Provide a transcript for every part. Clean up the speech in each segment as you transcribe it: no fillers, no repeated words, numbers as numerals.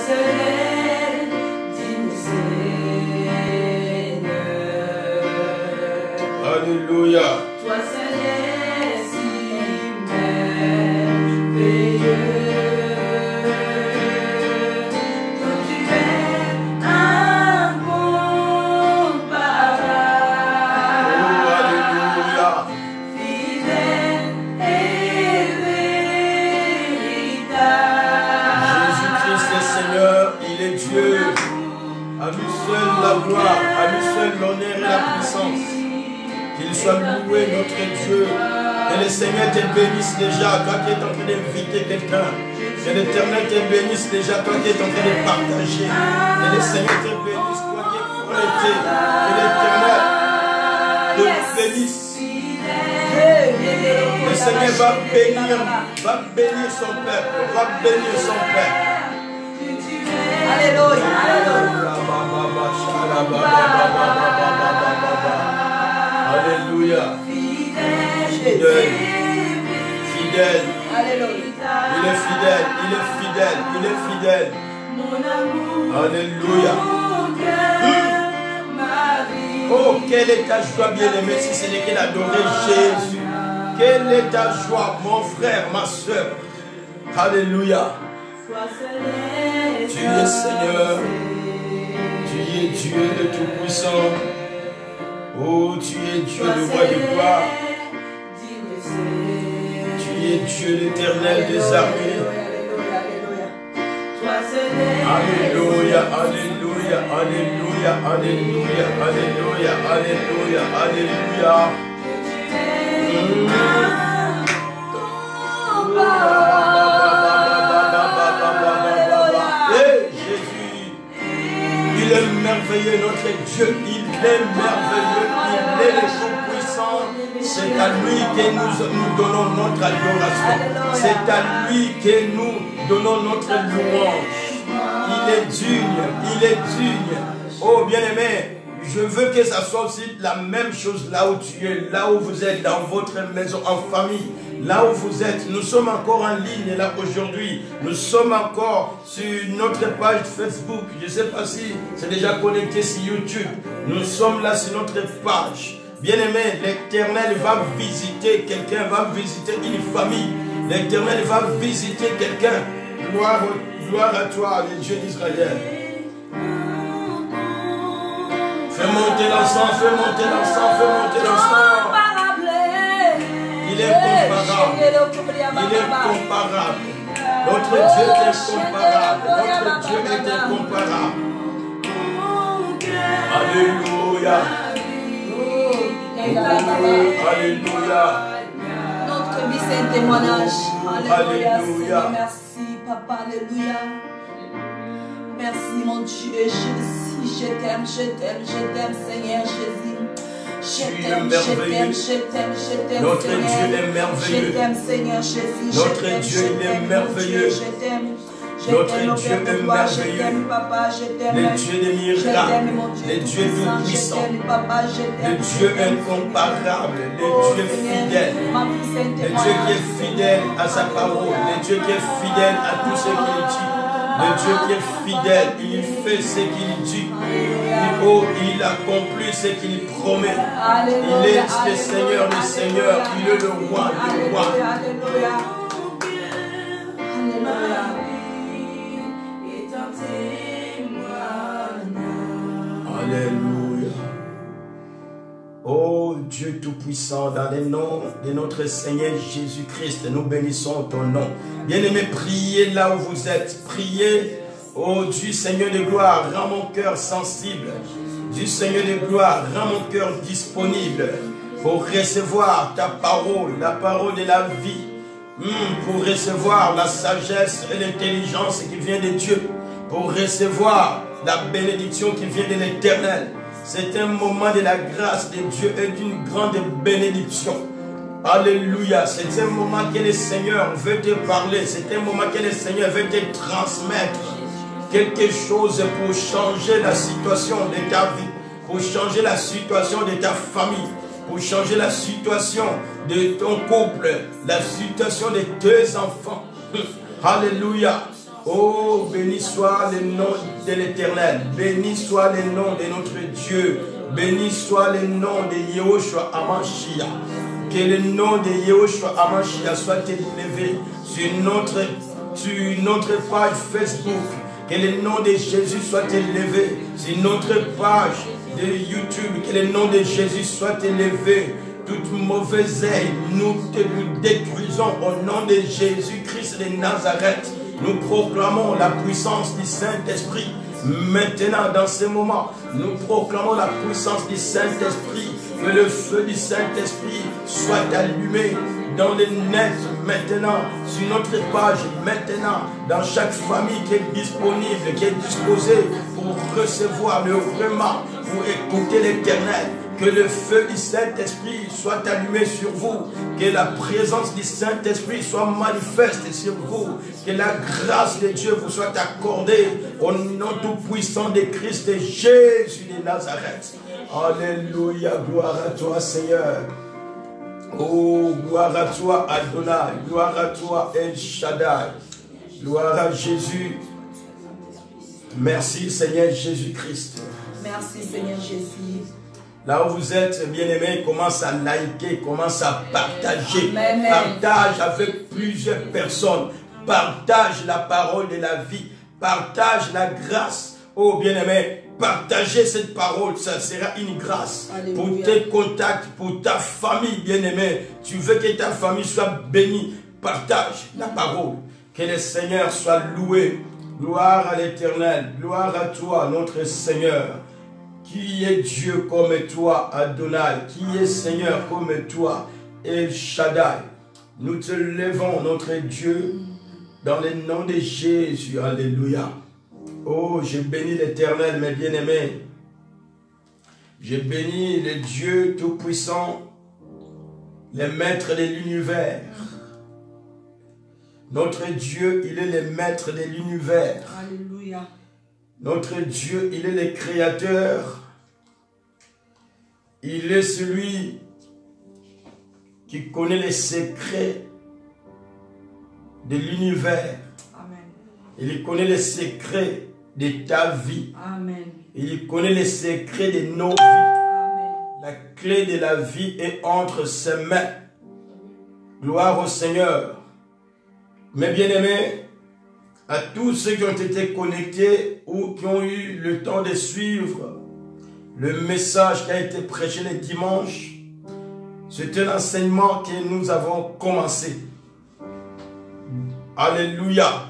seul est digne Seigneur. Alléluia. Toi seul est si merveilleux. Toi tu es incomparable. Fidèle et véritable. Jésus-Christ est Seigneur, il est Dieu. À lui seul la gloire, à lui seul l'honneur et la puissance. Qu'il soit loué notre Dieu. Que le Seigneur te bénisse déjà quand tu es en train d'inviter quelqu'un. Que l'Éternel te bénisse déjà quand tu es en train de partager. Que le Seigneur te bénisse toi qui es connecté. Que l'Éternel te bénisse. Le Seigneur va bénir son peuple. Va bénir son peuple. Alléluia. Alléluia. Fidèle. Fidèle. Alléluia. Il est fidèle. Il est fidèle. Il est fidèle. Alléluia. Oh, quelle est ta joie, bien-aimé, si ce n'est qu'elle adorer Jésus. Quelle est ta joie, mon frère, ma soeur. Alléluia. Tu es Seigneur. Tu es Dieu de Tout-Puissant. Oh, tu es Dieu de roi de gloire. Tu es Dieu l'Éternel des armées. Alléluia, alléluia, alléluia, alléluia, alléluia, alléluia, alléluia. Jésus, il est merveilleux, notre Dieu, il est merveilleux, il est le Tout-Puissant. C'est à lui que nous donnons notre adoration. C'est à lui que nous donnons notre louange. Il est digne, il est digne. Oh bien-aimé, je veux que ça soit aussi la même chose là où tu es, là où vous êtes, dans votre maison, en famille, là où vous êtes. Nous sommes encore en ligne là aujourd'hui. Nous sommes encore sur notre page Facebook. Je ne sais pas si c'est déjà connecté sur YouTube. Nous sommes là sur notre page. Bien-aimé, l'Éternel va visiter quelqu'un, va visiter une famille. L'Éternel va visiter quelqu'un. Gloire à toi, le Dieu d'Israël. Fais monter l'encens, fais monter l'encens, fais monter l'encens. Il est comparable. Il est comparable. Notre Dieu est incomparable. Notre Dieu est incomparable. Alléluia. Alléluia. Notre vie c'est un témoignage. Alléluia. Alléluia. Merci papa. Alléluia. Merci mon Dieu. Je t'aime, Seigneur Jésus. Je t'aime, notre Dieu est merveilleux. Je t'aime, Seigneur Jésus. Notre Dieu est merveilleux. Notre Dieu est merveilleux. Le Dieu des miracles, le Dieu tout-puissant, le Dieu incomparable, le Dieu fidèle, le Dieu qui est fidèle à sa parole, le Dieu qui est fidèle à tout ce qu'il dit. Le Dieu qui est fidèle, il fait ce qu'il dit. Il accomplit ce qu'il promet. Il est le Seigneur des seigneurs. Il est le roi des rois. Alléluia. Oh Dieu Tout-Puissant, dans le nom de notre Seigneur Jésus-Christ, nous bénissons ton nom. Bien-aimés, priez là où vous êtes. Priez, oh Dieu Seigneur de gloire, rends mon cœur sensible. Dieu Seigneur de gloire, rends mon cœur disponible pour recevoir ta parole, la parole de la vie. Pour recevoir la sagesse et l'intelligence qui vient de Dieu. Pour recevoir la bénédiction qui vient de l'Éternel. C'est un moment de la grâce de Dieu et d'une grande bénédiction. Alléluia. C'est un moment que le Seigneur veut te parler. C'est un moment que le Seigneur veut te transmettre quelque chose pour changer la situation de ta vie, pour changer la situation de ta famille, pour changer la situation de ton couple, la situation de tes enfants. Alléluia. Oh, béni soit le nom de l'Éternel. Béni soit le nom de notre Dieu. Béni soit le nom de Yehoshua Hamashiach. Que le nom de Yehoshua Hamashiach soit élevé sur notre page Facebook. Que le nom de Jésus soit élevé sur notre page de YouTube. Que le nom de Jésus soit élevé. Toute mauvaise œil, nous détruisons au nom de Jésus-Christ de Nazareth. Nous proclamons la puissance du Saint-Esprit. Maintenant, dans ce moment, nous proclamons la puissance du Saint-Esprit. Que le feu du Saint-Esprit soit allumé dans les nets maintenant, sur notre page maintenant, dans chaque famille qui est disponible, qui est disposée pour recevoir le remas, pour écouter l'Éternel. Que le feu du Saint-Esprit soit allumé sur vous. Que la présence du Saint-Esprit soit manifeste sur vous. Que la grâce de Dieu vous soit accordée au nom tout-puissant de Christ et Jésus de Nazareth. Alléluia, gloire à toi Seigneur. Oh, gloire à toi Adonai. Gloire à toi El Shaddai. Gloire à Jésus. Merci Seigneur Jésus-Christ. Merci Seigneur Jésus. Là où vous êtes, bien-aimés, commence à liker, commence à partager. Amen. Partage avec plusieurs personnes. Partage la parole de la vie. Partage la grâce. Oh, bien-aimés, partagez cette parole, ça sera une grâce. Alléluia. Pour tes contacts, pour ta famille, bien-aimés. Tu veux que ta famille soit bénie. Partage la parole. Que le Seigneur soit loué. Gloire à l'Éternel. Gloire à toi, notre Seigneur. Qui est Dieu comme toi, Adonai? Qui est Seigneur comme toi, El Shaddai? Nous te levons, notre Dieu, dans le nom de Jésus. Alléluia. Oh, je bénis l'Éternel, mes bien-aimés. Je bénis le Dieu Tout-Puissant, le Maître de l'univers. Notre Dieu, il est le Maître de l'univers. Alléluia. Notre Dieu, il est le Créateur. Il est celui qui connaît les secrets de l'univers. Il connaît les secrets de ta vie. Amen. Il connaît les secrets de nos vies. Amen. La clé de la vie est entre ses mains. Gloire au Seigneur. Mes bien-aimés, à tous ceux qui ont été connectés ou qui ont eu le temps de suivre le message qui a été prêché le dimanche, c'est un enseignement que nous avons commencé. Alléluia.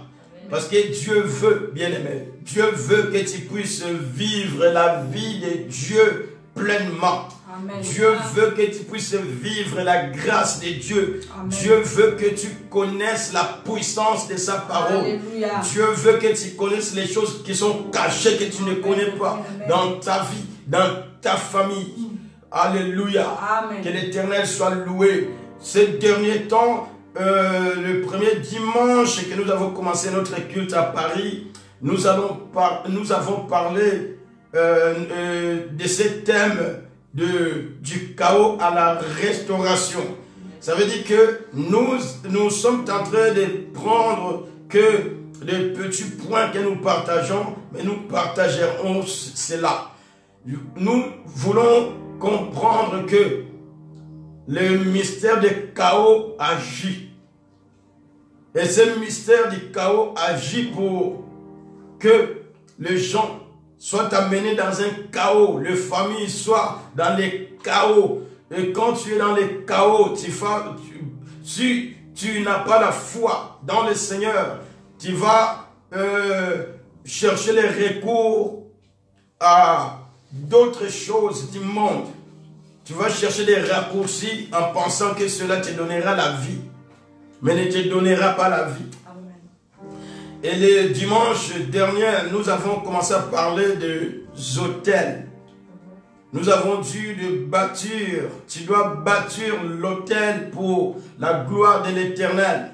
Parce que Dieu veut, bien-aimé, Dieu veut que tu puisses vivre la vie de Dieu pleinement. Amen. Dieu veut que tu puisses vivre la grâce de Dieu. Amen. Dieu veut que tu connaisses la puissance de sa parole. Alléluia. Dieu veut que tu connaisses les choses qui sont cachées, que tu ne connais pas. Amen. Dans ta vie, dans ta famille. Alléluia. Amen. Que l'Éternel soit loué. Ces derniers temps, le premier dimanche que nous avons commencé notre culte à Paris, nous avons parlé de ce thème du chaos à la restauration. Ça veut dire que nous sommes en train de prendre que les petits points que nous partageons, mais nous partagerons cela. Nous voulons comprendre que le mystère du chaos agit. Et ce mystère du chaos agit pour que les gens soient amenés dans un chaos, les familles soient dans les chaos. Et quand tu es dans les chaos, si tu n'as pas la foi dans le Seigneur, tu vas chercher les recours à d'autres choses du monde. Tu vas chercher des raccourcis en pensant que cela te donnera la vie, mais ne te donnera pas la vie. Et le dimanche dernier, nous avons commencé à parler des hôtels. Nous avons dû le bâtir. Tu dois bâtir l'hôtel pour la gloire de l'Éternel.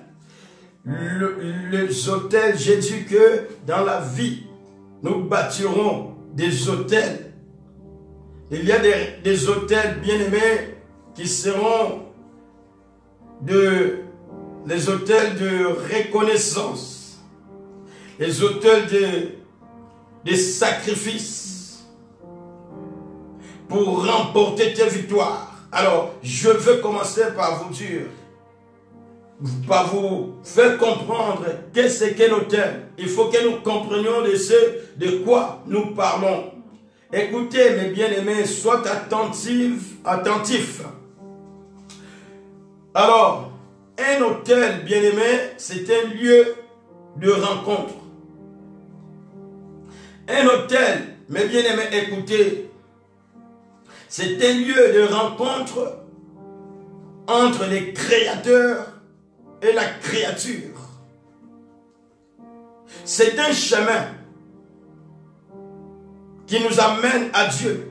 Les hôtels, j'ai dit que dans la vie, nous bâtirons des hôtels. Il y a des hôtels bien-aimés qui seront les hôtels de reconnaissance. les autels de sacrifices pour remporter tes victoires. Alors, je veux commencer par vous dire, par vous faire comprendre qu'est-ce qu'est l'autel. Il faut que nous comprenions de quoi nous parlons. Écoutez, mes bien-aimés, soyez attentifs. Alors, un autel, bien-aimé, c'est un lieu de rencontre. Un autel, mes bien-aimés, écoutez, c'est un lieu de rencontre entre les créateurs et la créature. C'est un chemin qui nous amène à Dieu.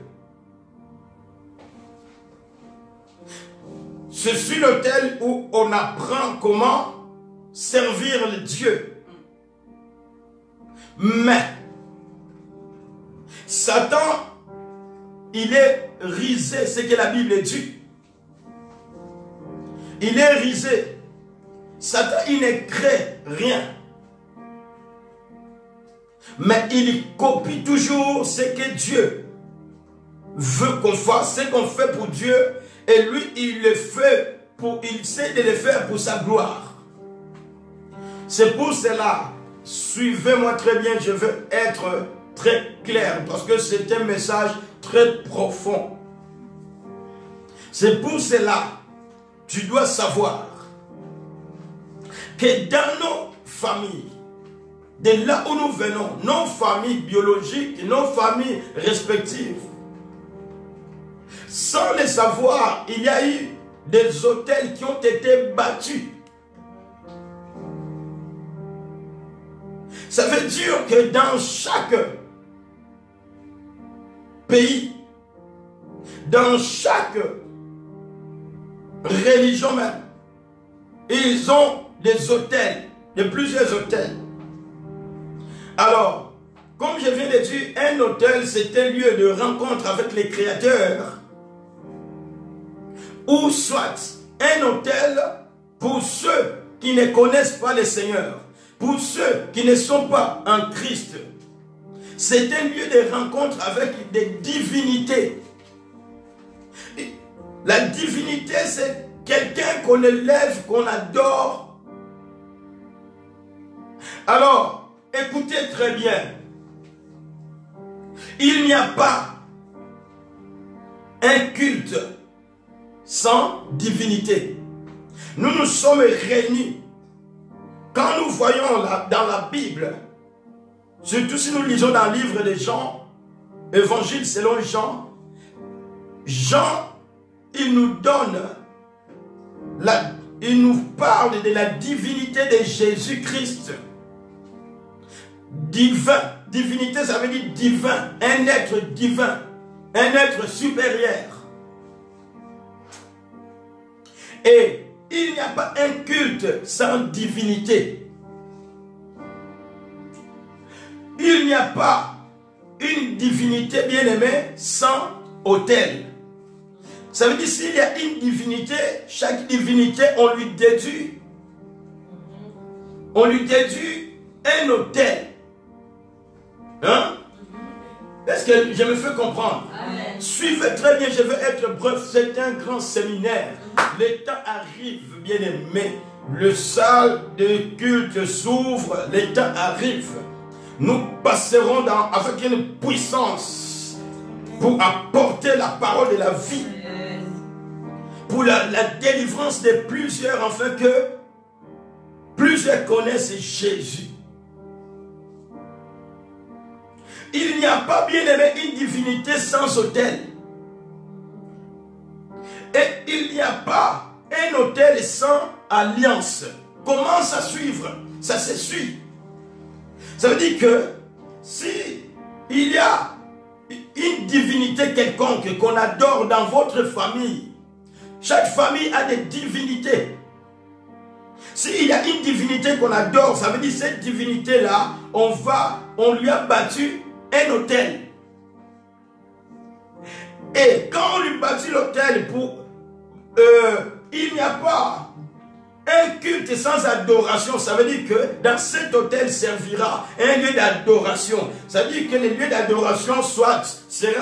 C'est sur l'autel où on apprend comment servir le Dieu. Mais Satan, il est risé, c'est que la Bible dit. Il est risé. Satan, il ne crée rien. Mais il copie toujours ce que Dieu veut qu'on fasse, ce qu'on fait pour Dieu. Et lui, il le fait il sait de le faire pour sa gloire. C'est pour cela, suivez-moi très bien, je veux être très clair, parce que c'est un message très profond. C'est pour cela, tu dois savoir que dans nos familles, de là où nous venons, nos familles biologiques, nos familles respectives, sans le savoir, il y a eu des autels qui ont été battus. Ça veut dire que dans chaque pays, dans chaque religion même, ils ont des autels, de plusieurs autels. Alors, comme je viens de dire, un autel, c'est un lieu de rencontre avec les créateurs. Ou soit un autel pour ceux qui ne connaissent pas le Seigneur, pour ceux qui ne sont pas en Christ. C'est un lieu de rencontre avec des divinités. La divinité, c'est quelqu'un qu'on élève, qu'on adore. Alors, écoutez très bien. Il n'y a pas un culte sans divinité. Nous nous sommes réunis. Quand nous voyons dans la Bible, surtout si nous lisons dans le livre de Jean, Évangile selon Jean, Jean, il nous donne, il nous parle de la divinité de Jésus-Christ. Divin, divinité ça veut dire divin, un être divin, un être supérieur. Et il n'y a pas un culte sans divinité. Il n'y a pas une divinité bien-aimée sans autel. Ça veut dire s'il y a une divinité, chaque divinité, on lui déduit un autel. Hein? Est-ce que je me fais comprendre? Amen. Suivez très bien, je veux être bref, c'est un grand séminaire. Le temps arrive, bien-aimé. Le salle de culte s'ouvre, le temps arrive. Nous passerons avec une puissance pour apporter la parole de la vie. Pour la délivrance de plusieurs, afin que plusieurs connaissent Jésus. Il n'y a pas, bien aimé, une divinité sans autel. Et il n'y a pas un autel sans alliance. Comment ça suivre? Ça se suit. Ça veut dire que si il y a une divinité quelconque qu'on adore dans votre famille, chaque famille a des divinités. S'il y a une divinité qu'on adore, ça veut dire cette divinité-là, on lui a battu un autel. Et quand on lui bâtit l'autel, il n'y a pas Un culte sans adoration, ça veut dire que dans cet autel servira un lieu d'adoration. Ça veut dire que le lieu d'adoration sera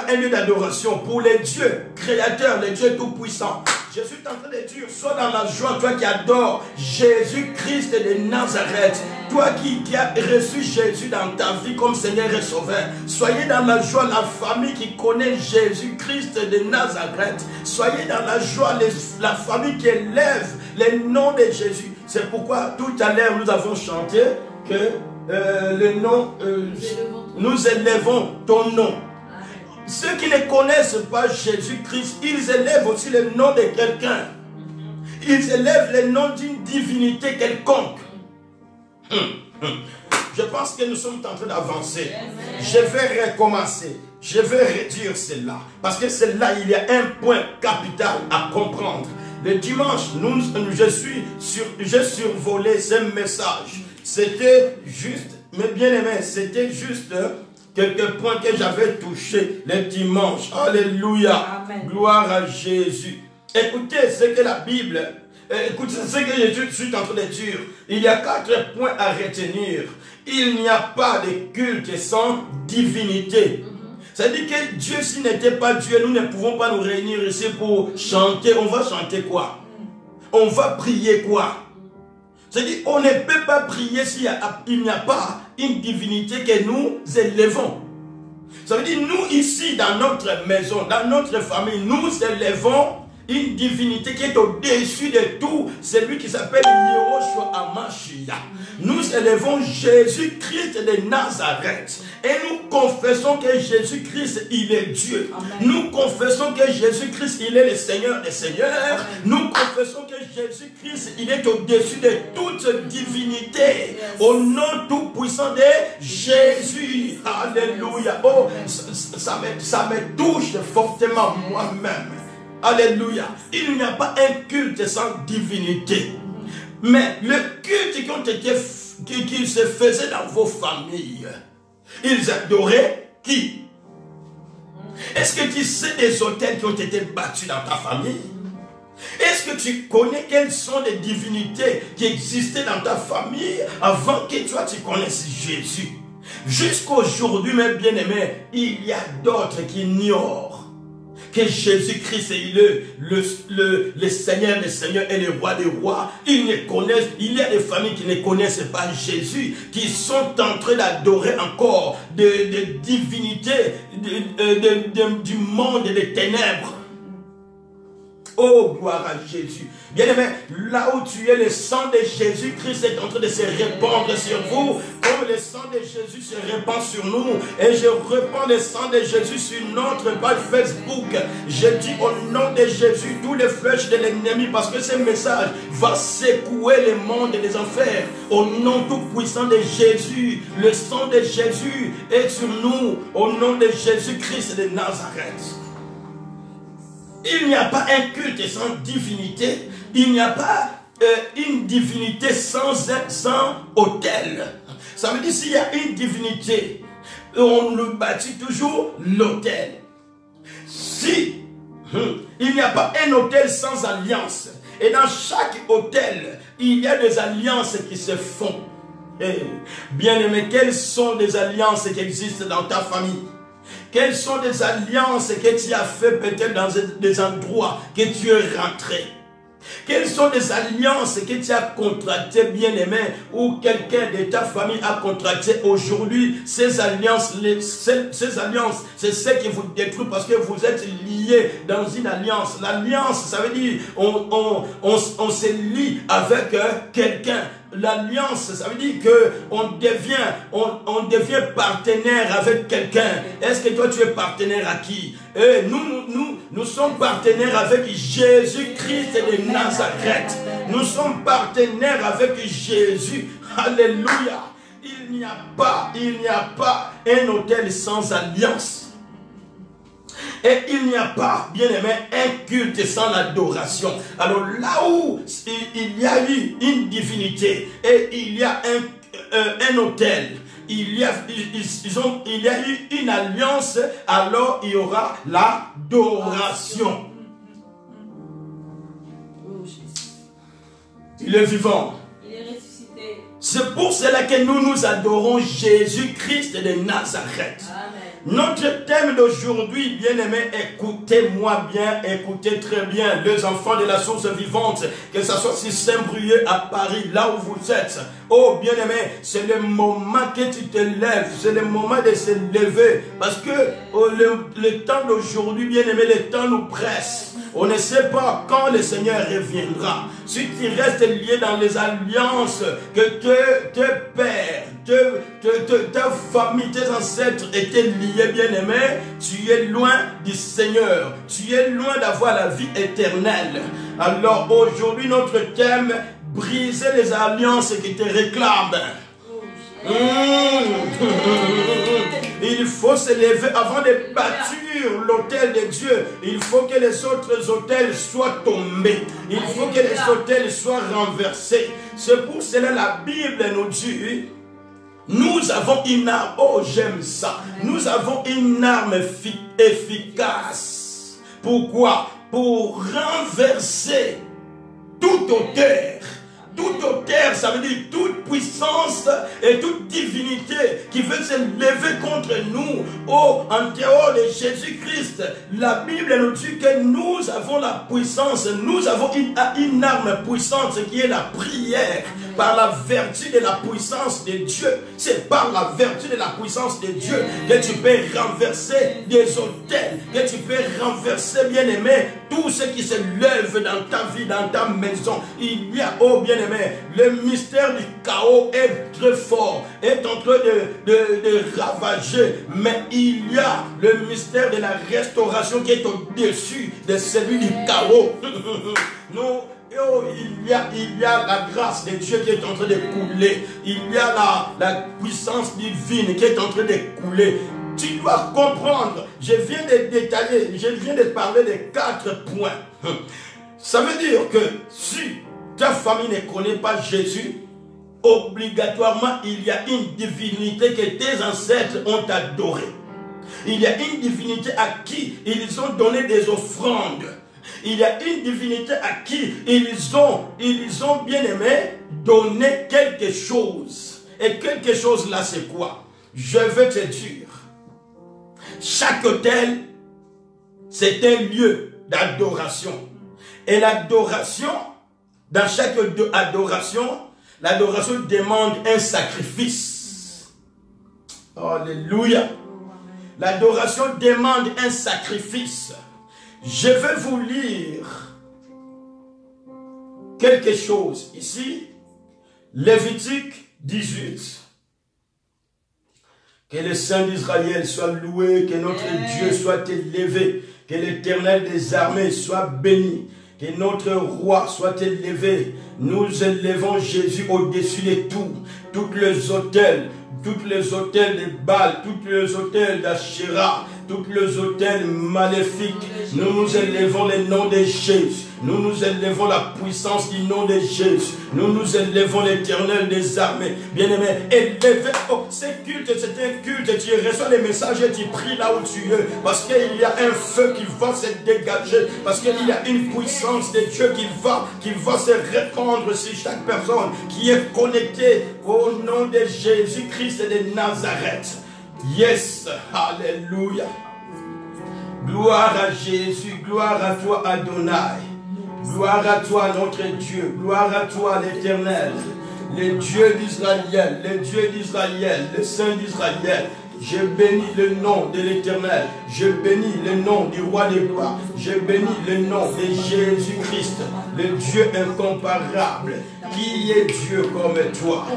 un lieu d'adoration pour les dieux créateurs, les dieux tout-puissants. Je suis en train de dire, sois dans la joie, toi qui adores Jésus-Christ de Nazareth, toi qui as reçu Jésus dans ta vie comme Seigneur et Sauveur. Soyez dans la joie, la famille qui connaît Jésus-Christ de Nazareth. Soyez dans la joie, la famille qui élève le nom de Jésus. C'est pourquoi tout à l'heure nous avons chanté que le nom, nous élevons ton nom. Ceux qui ne connaissent pas Jésus-Christ, ils élèvent aussi le nom de quelqu'un. Ils élèvent le nom d'une divinité quelconque. Je pense que nous sommes en train d'avancer. Je vais recommencer. Je vais réduire cela. Parce que celle-là, il y a un point capital à comprendre. Le dimanche, j'ai survolé ce message. C'était juste, mes bien-aimés, c'était juste quelques points que j'avais touchés le dimanche. Alléluia. Amen. Gloire à Jésus. Écoutez ce que la Bible, écoutez ce que je suis en train de dire. Il y a 4 points à retenir. Il n'y a pas de culte sans divinité. C'est-à-dire que Dieu, s'il n'était pas Dieu, nous ne pouvons pas nous réunir ici pour chanter. On va chanter quoi? On va prier quoi? C'est-à-dire qu'on ne peut pas prier s'il n'y a pas une divinité que nous élevons. Ça veut dire nous ici, dans notre maison, dans notre famille, nous élevons une divinité qui est au-dessus de tout, celui qui s'appelle Yehoshua HaMashiach. Nous élevons Jésus-Christ de Nazareth et nous confessons que Jésus-Christ, il est Dieu. Amen. Nous confessons que Jésus-Christ, il est le Seigneur des Seigneurs. Amen. Nous confessons que Jésus-Christ, il est au-dessus de toute divinité. Yes. Au nom tout-puissant de Jésus. Alléluia. Oh, ça me touche fortement moi-même. Alléluia. Il n'y a pas un culte sans divinité. Mais le culte qui se faisait dans vos familles, ils adoraient qui? Est-ce que tu sais des autels qui ont été bâtis dans ta famille? Est-ce que tu connais quelles sont les divinités qui existaient dans ta famille avant que toi tu connaisses Jésus? Jusqu'à aujourd'hui, mes bien-aimés, il y a d'autres qui ignorent que Jésus-Christ est le Seigneur des Seigneurs et le Roi des Rois. Il y a des familles qui ne connaissent pas Jésus, qui sont en train d'adorer encore des divinités du monde des ténèbres. Oh, gloire à Jésus. Bien-aimé, là où tu es, le sang de Jésus-Christ est en train de se répandre sur vous, comme le sang de Jésus se répand sur nous. Et je répands le sang de Jésus sur notre page Facebook. Je dis au nom de Jésus tous les flèches de l'ennemi, parce que ce message va secouer le monde des enfers. Au nom tout puissant de Jésus, le sang de Jésus est sur nous. Au nom de Jésus-Christ de Nazareth. Il n'y a pas un culte sans divinité. Il n'y a pas une divinité sans autel. Ça veut dire s'il y a une divinité, on nous bâtit toujours l'autel. Si il n'y a pas un autel sans alliance, et dans chaque autel, il y a des alliances qui se font. Bien-aimé, quelles sont les alliances qui existent dans ta famille? Quelles sont les alliances que tu as fait peut-être dans des endroits que tu es rentré? Quelles sont les alliances que tu as contractées, bien-aimé, ou quelqu'un de ta famille a contracté aujourd'hui? Ces alliances, c'est ce qui vous détruit parce que vous êtes liés dans une alliance. L'alliance, ça veut dire on se lie avec quelqu'un. L'alliance, ça veut dire qu'on devient partenaire avec quelqu'un. Est-ce que toi tu es partenaire à qui? Nous sommes partenaires avec Jésus-Christ de Nazareth. Nous sommes partenaires avec Jésus. Alléluia. Il n'y a pas un autel sans alliance. Et il n'y a pas, bien aimé, un culte sans l'adoration. Alors là où il y a eu une divinité et il y a un autel, il y a eu une alliance, alors il y aura l'adoration. Il est vivant. Il est ressuscité. C'est pour cela que nous adorons Jésus-Christ de Nazareth. Amen. Notre thème d'aujourd'hui, bien-aimés, écoutez-moi bien, écoutez très bien, les enfants de la source vivante, que ce soit si Saint-Brieuc à Paris, là où vous êtes. Oh, bien-aimé, c'est le moment que tu te lèves, c'est le moment de se lever, parce que le temps d'aujourd'hui, bien-aimé, le temps nous presse. On ne sait pas quand le Seigneur reviendra. Si tu restes lié dans les alliances que tes pères, ta famille, tes ancêtres étaient liés, bien-aimés, tu es loin du Seigneur. Tu es loin d'avoir la vie éternelle. Alors aujourd'hui, notre thème, briser les alliances qui te réclament. Il faut se lever avant de bâtir l'autel de Dieu. Il faut que les autres autels soient tombés. Il faut que les autels soient renversés. C'est pour cela la Bible nous dit, nous avons une arme. Oh, j'aime ça. Nous avons une arme efficace. Pourquoi? Pour renverser toute auteur. Toute auteur, ça veut dire toute puissance et toute divinité qui veut se lever contre nous. Oh, en dehors de Jésus-Christ, la Bible nous dit que nous avons la puissance, nous avons une arme puissante qui est la prière. Par la vertu de la puissance de Dieu, c'est par la vertu de la puissance de Dieu que tu peux renverser des autels, que tu peux renverser, bien-aimé, tout ce qui se lève dans ta vie, dans ta maison. Il y a, oh bien-aimé, le mystère du chaos est très fort, est en train de ravager, mais il y a le mystère de la restauration qui est au-dessus de celui du chaos. Nous, oh, il y a la grâce de Dieu qui est en train de couler. Il y a la puissance divine qui est en train de couler. Tu dois comprendre. Je viens de détailler, je viens de parler de 4 points. Ça veut dire que si ta famille ne connaît pas Jésus, obligatoirement il y a une divinité que tes ancêtres ont adorée. Il y a une divinité à qui ils ont donné des offrandes. Il y a une divinité à qui ils ont bien aimé donné quelque chose. Et quelque chose là, c'est quoi? Je veux te dire, chaque autel, c'est un lieu d'adoration. Et l'adoration, dans chaque adoration, l'adoration demande un sacrifice. Alléluia. L'adoration demande un sacrifice. Je vais vous lire quelque chose ici. Lévitique 18. Que le Saint d'Israël soit loué, que notre Dieu soit élevé, que l'Éternel des armées soit béni, que notre roi soit élevé. Nous élevons Jésus au-dessus de tout, tous les autels de Baal, tous les autels d'Asherah, tous les autels maléfiques. Nous nous élevons le nom de Jésus. Nous nous élevons la puissance du nom de Jésus. Nous nous élevons l'Éternel des armées. Bien-aimé, élevez. Oh, ce culte, c'est un culte. Tu reçois les messages et tu pries là où tu es. Parce qu'il y a un feu qui va se dégager. Parce qu'il y a une puissance de Dieu qui va se répandre sur chaque personne qui est connectée au nom de Jésus-Christ de Nazareth. Yes, alléluia. Gloire à Jésus, gloire à toi Adonai. Gloire à toi notre Dieu, gloire à toi l'Éternel, le Dieu d'Israël, le Dieu d'Israël, le Saint d'Israël. Je bénis le nom de l'Éternel, je bénis le nom du roi des rois, je bénis le nom de Jésus-Christ, le Dieu incomparable. Qui est Dieu comme toi?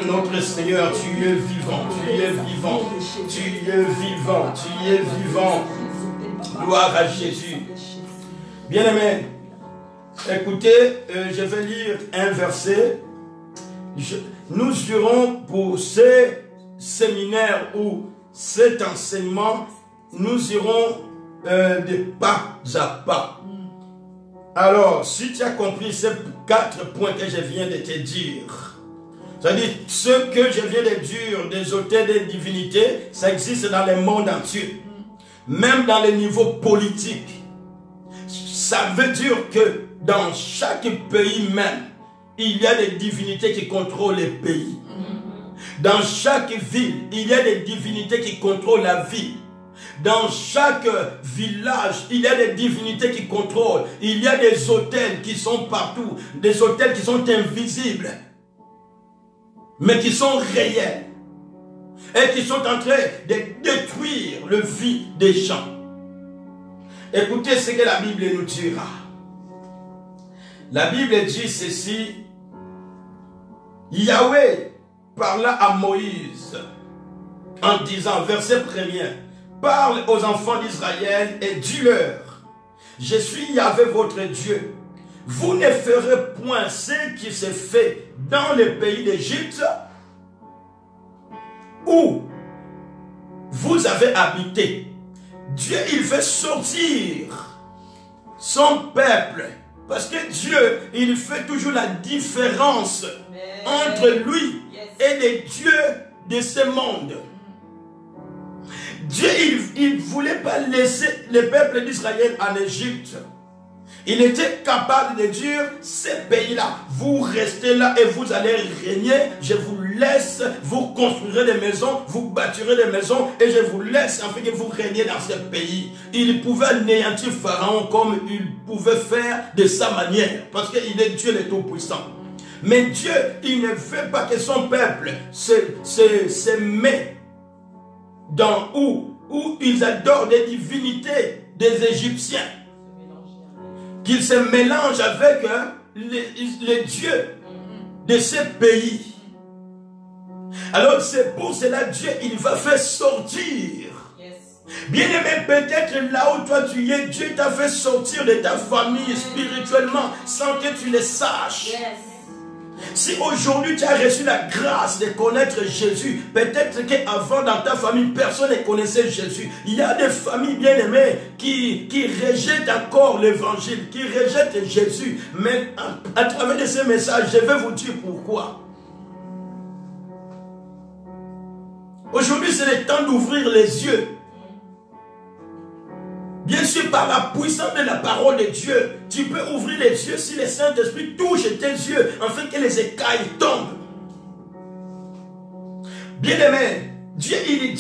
Notre Seigneur, tu es vivant, tu es vivant, tu es vivant, tu es vivant. Gloire à Jésus. Bien-aimé, écoutez, je vais lire un verset. Nous irons pour ces séminaires ou cet enseignement, nous irons de pas à pas. Alors, si tu as compris ces 4 points que je viens de te dire, c'est-à-dire ce que je viens de dire des autels de divinité, ça existe dans le monde entier, même dans les niveaux politiques. Ça veut dire que dans chaque pays même, il y a des divinités qui contrôlent les pays. Dans chaque ville, il y a des divinités qui contrôlent la ville. Dans chaque village, il y a des divinités qui contrôlent. Il y a des autels qui sont partout. Des autels qui sont invisibles, mais qui sont réels. Et qui sont en train de détruire le vie des gens. Écoutez ce que la Bible nous dira. La Bible dit ceci. Yahweh parla à Moïse en disant, verset 1er, parle aux enfants d'Israël et dis-leur, je suis Yahweh votre Dieu. Vous ne ferez point ce qui s'est fait dans le pays d'Égypte où vous avez habité. Dieu, il fait sortir son peuple. Parce que Dieu, il fait toujours la différence entre lui et les dieux de ce monde. Dieu, il ne voulait pas laisser le peuple d'Israël en Égypte. Il était capable de dire, ces pays-là, vous restez là et vous allez régner. Je vous laisse, vous construirez des maisons, vous bâtirez des maisons et je vous laisse afin que vous régniez dans ce pays. Il pouvait anéantir Pharaon comme il pouvait faire de sa manière. Parce qu'il est Dieu le Tout-Puissant. Mais Dieu, il ne veut pas que son peuple se mette dans où ils adorent des divinités des Égyptiens. Qu'ils se mélangent avec les dieux de ces pays. Alors c'est pour cela Dieu, il va faire sortir. Bien-aimé, peut-être là où toi tu es, Dieu t'a fait sortir de ta famille spirituellement sans que tu le saches. Si aujourd'hui tu as reçu la grâce de connaître Jésus, peut-être qu'avant dans ta famille, personne ne connaissait Jésus. Il y a des familles bien-aimées qui rejettent encore l'évangile, qui rejettent Jésus. Mais à travers de ces messages, je vais vous dire pourquoi. Aujourd'hui, c'est le temps d'ouvrir les yeux. Bien sûr, par la puissance de la parole de Dieu, tu peux ouvrir les yeux si le Saint-Esprit touche tes yeux, afin que les écailles tombent. Bien-aimé, Dieu, il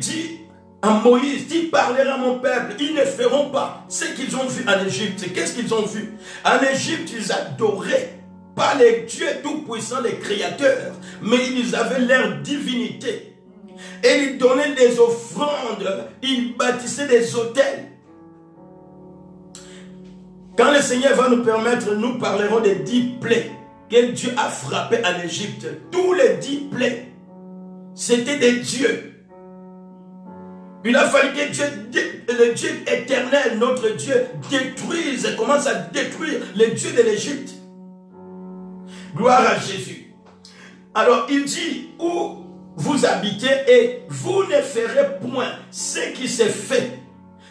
dit à Moïse, il parlera à mon peuple, ils ne feront pas ce qu'ils ont vu en Égypte. Qu'est-ce qu'ils ont vu? En Égypte, ils adoraient pas les dieux tout-puissants, les créateurs, mais ils avaient leur divinité. Et ils donnaient des offrandes, ils bâtissaient des autels. Quand le Seigneur va nous permettre, nous parlerons des 10 plaies que Dieu a frappées en Égypte. Tous les 10 plaies, c'était des dieux. Il a fallu que Dieu, le Dieu éternel, notre Dieu, détruise et commence à détruire les dieux de l'Égypte. Gloire à Jésus. Alors il dit, où vous habitez et vous ne ferez point ce qui s'est fait.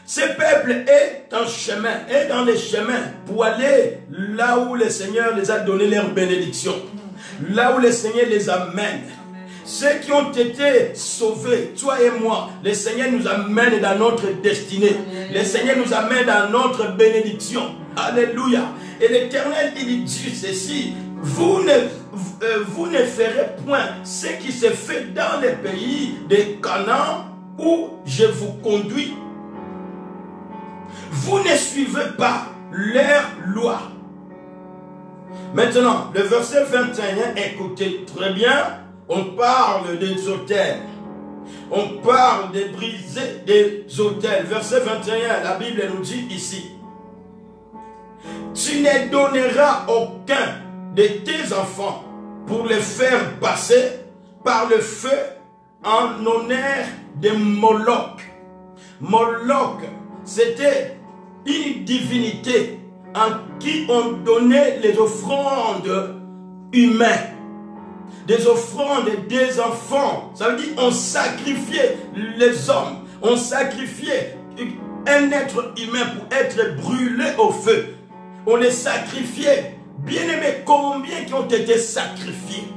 Ce peuple est en chemin, est dans les chemins pour aller là où le Seigneur les a donné leur bénédiction. Là où le Seigneur les amène. Ceux qui ont été sauvés, toi et moi, le Seigneur nous amène dans notre destinée. Le Seigneur nous amène dans notre bénédiction. Alléluia. Et l'Éternel, il dit ceci, vous ne ferez point ce qui s'est fait dans les pays de Canaan où je vous conduis. Vous ne suivez pas leurs lois. Maintenant, le verset 21, écoutez très bien, on parle des autels. On parle de briser des autels. Verset 21, la Bible nous dit ici, tu ne donneras aucun de tes enfants pour les faire passer par le feu en honneur de Moloch. Moloch, c'était une divinité en qui on donnait les offrandes humaines. Des offrandes des enfants. Ça veut dire on sacrifiait les hommes. On sacrifiait un être humain pour être brûlé au feu. On les sacrifiait. Bien-aimés, combien qui ont été sacrifiés?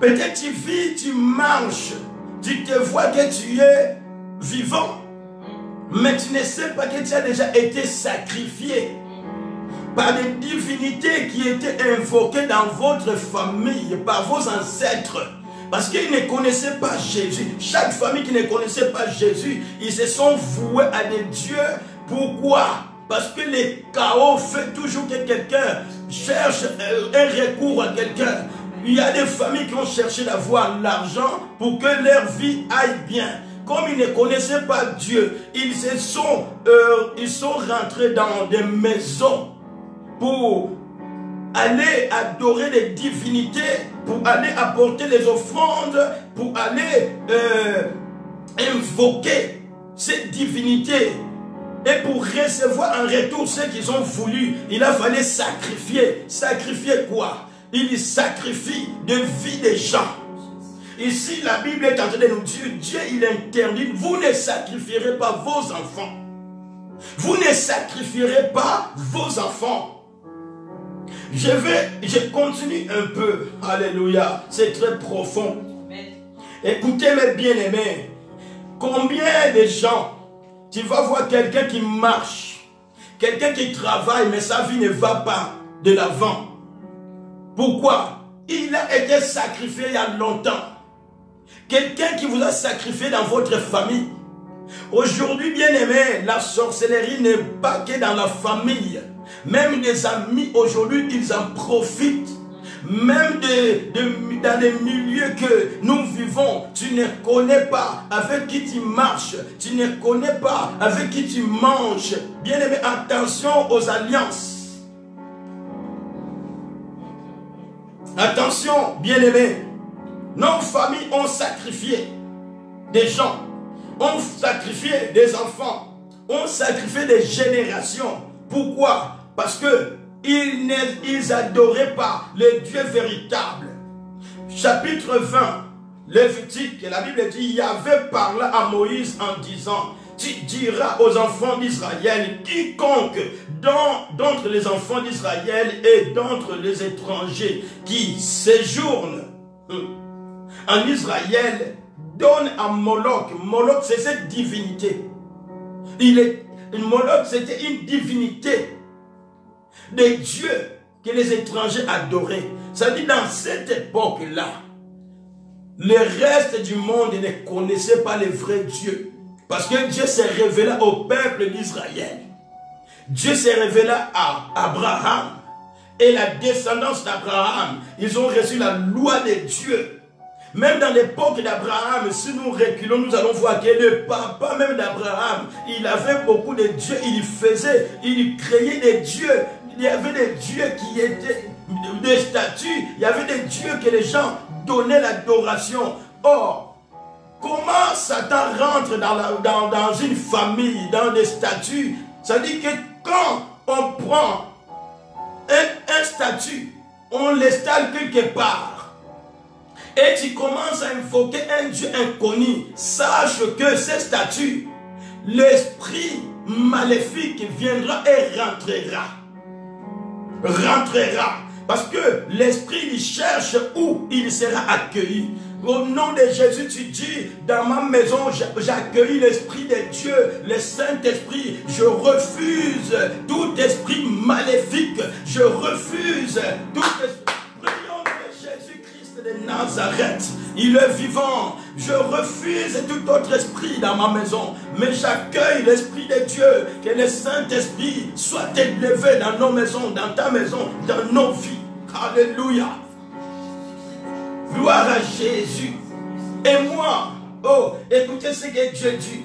Peut-être tu vis, tu marches, tu te vois que tu es vivant, mais tu ne sais pas que tu as déjà été sacrifié. par des divinités qui étaient invoquées dans votre famille, par vos ancêtres. Parce qu'ils ne connaissaient pas Jésus. Chaque famille qui ne connaissait pas Jésus, ils se sont voués à des dieux. Pourquoi? Parce que le chaos fait toujours que quelqu'un cherche un recours à quelqu'un. Il y a des familles qui ont cherché d'avoir l'argent pour que leur vie aille bien. Comme ils ne connaissaient pas Dieu, ils sont rentrés dans des maisons pour aller adorer des divinités, pour aller apporter les offrandes, pour aller invoquer ces divinités. Et pour recevoir en retour ce qu'ils ont voulu, il a fallu sacrifier. Sacrifier quoi? Il sacrifie de vie des gens. Ici, la Bible est en train de nous dire, Dieu, il interdit, vous ne sacrifierez pas vos enfants. Vous ne sacrifierez pas vos enfants. Je continue un peu. Alléluia. C'est très profond. Écoutez mes bien-aimés. Combien de gens, tu vas voir quelqu'un qui marche, quelqu'un qui travaille, mais sa vie ne va pas de l'avant. Pourquoi? Il a été sacrifié il y a longtemps. Quelqu'un qui vous a sacrifié dans votre famille. Aujourd'hui, bien-aimés, la sorcellerie n'est pas que dans la famille. Même des amis, aujourd'hui, ils en profitent. Même dans les milieux que nous vivons, tu ne connais pas avec qui tu marches. Tu ne connais pas avec qui tu manges. Bien-aimés, attention aux alliances. Attention, bien-aimés. Nos familles ont sacrifié des gens, ont sacrifié des enfants, ont sacrifié des générations. Pourquoi? Parce que ils n'adoraient pas le Dieu véritable. Chapitre 20, Lévitique, la Bible dit, Yahvé parla à Moïse en disant, tu diras aux enfants d'Israël, quiconque d'entre les enfants d'Israël et d'entre les étrangers qui séjournent en Israël, donne à Moloch. Moloch, c'est cette divinité. Moloch, c'était une divinité des dieux que les étrangers adoraient. Ça dit, dans cette époque-là, le reste du monde ne connaissait pas les vrais dieux. Parce que Dieu s'est révélé au peuple d'Israël. Dieu s'est révélé à Abraham. Et la descendance d'Abraham, ils ont reçu la loi de Dieu. Même dans l'époque d'Abraham, si nous reculons, nous allons voir que le papa même d'Abraham, il avait beaucoup de dieux, il créait des dieux. Il y avait des dieux qui étaient des statues, il y avait des dieux que les gens donnaient l'adoration. Or, comment Satan rentre dans une famille, dans des statues? Ça dit que quand on prend un statut, on l'installe quelque part, et tu commences à invoquer un Dieu inconnu, sache que ces statues, l'esprit maléfique viendra et rentrera. Parce que l'esprit, il cherche où il sera accueilli. Au nom de Jésus, tu dis, dans ma maison, j'accueille l'Esprit de Dieu, le Saint-Esprit. Je refuse tout esprit maléfique. Je refuse tout esprit. Prions de Jésus-Christ de Nazareth. Il est vivant. Je refuse tout autre esprit dans ma maison. Mais j'accueille l'Esprit de Dieu. Que le Saint-Esprit soit élevé dans nos maisons, dans ta maison, dans nos vies. Alléluia. Gloire à Jésus. Et moi, oh, écoutez ce que Dieu dit.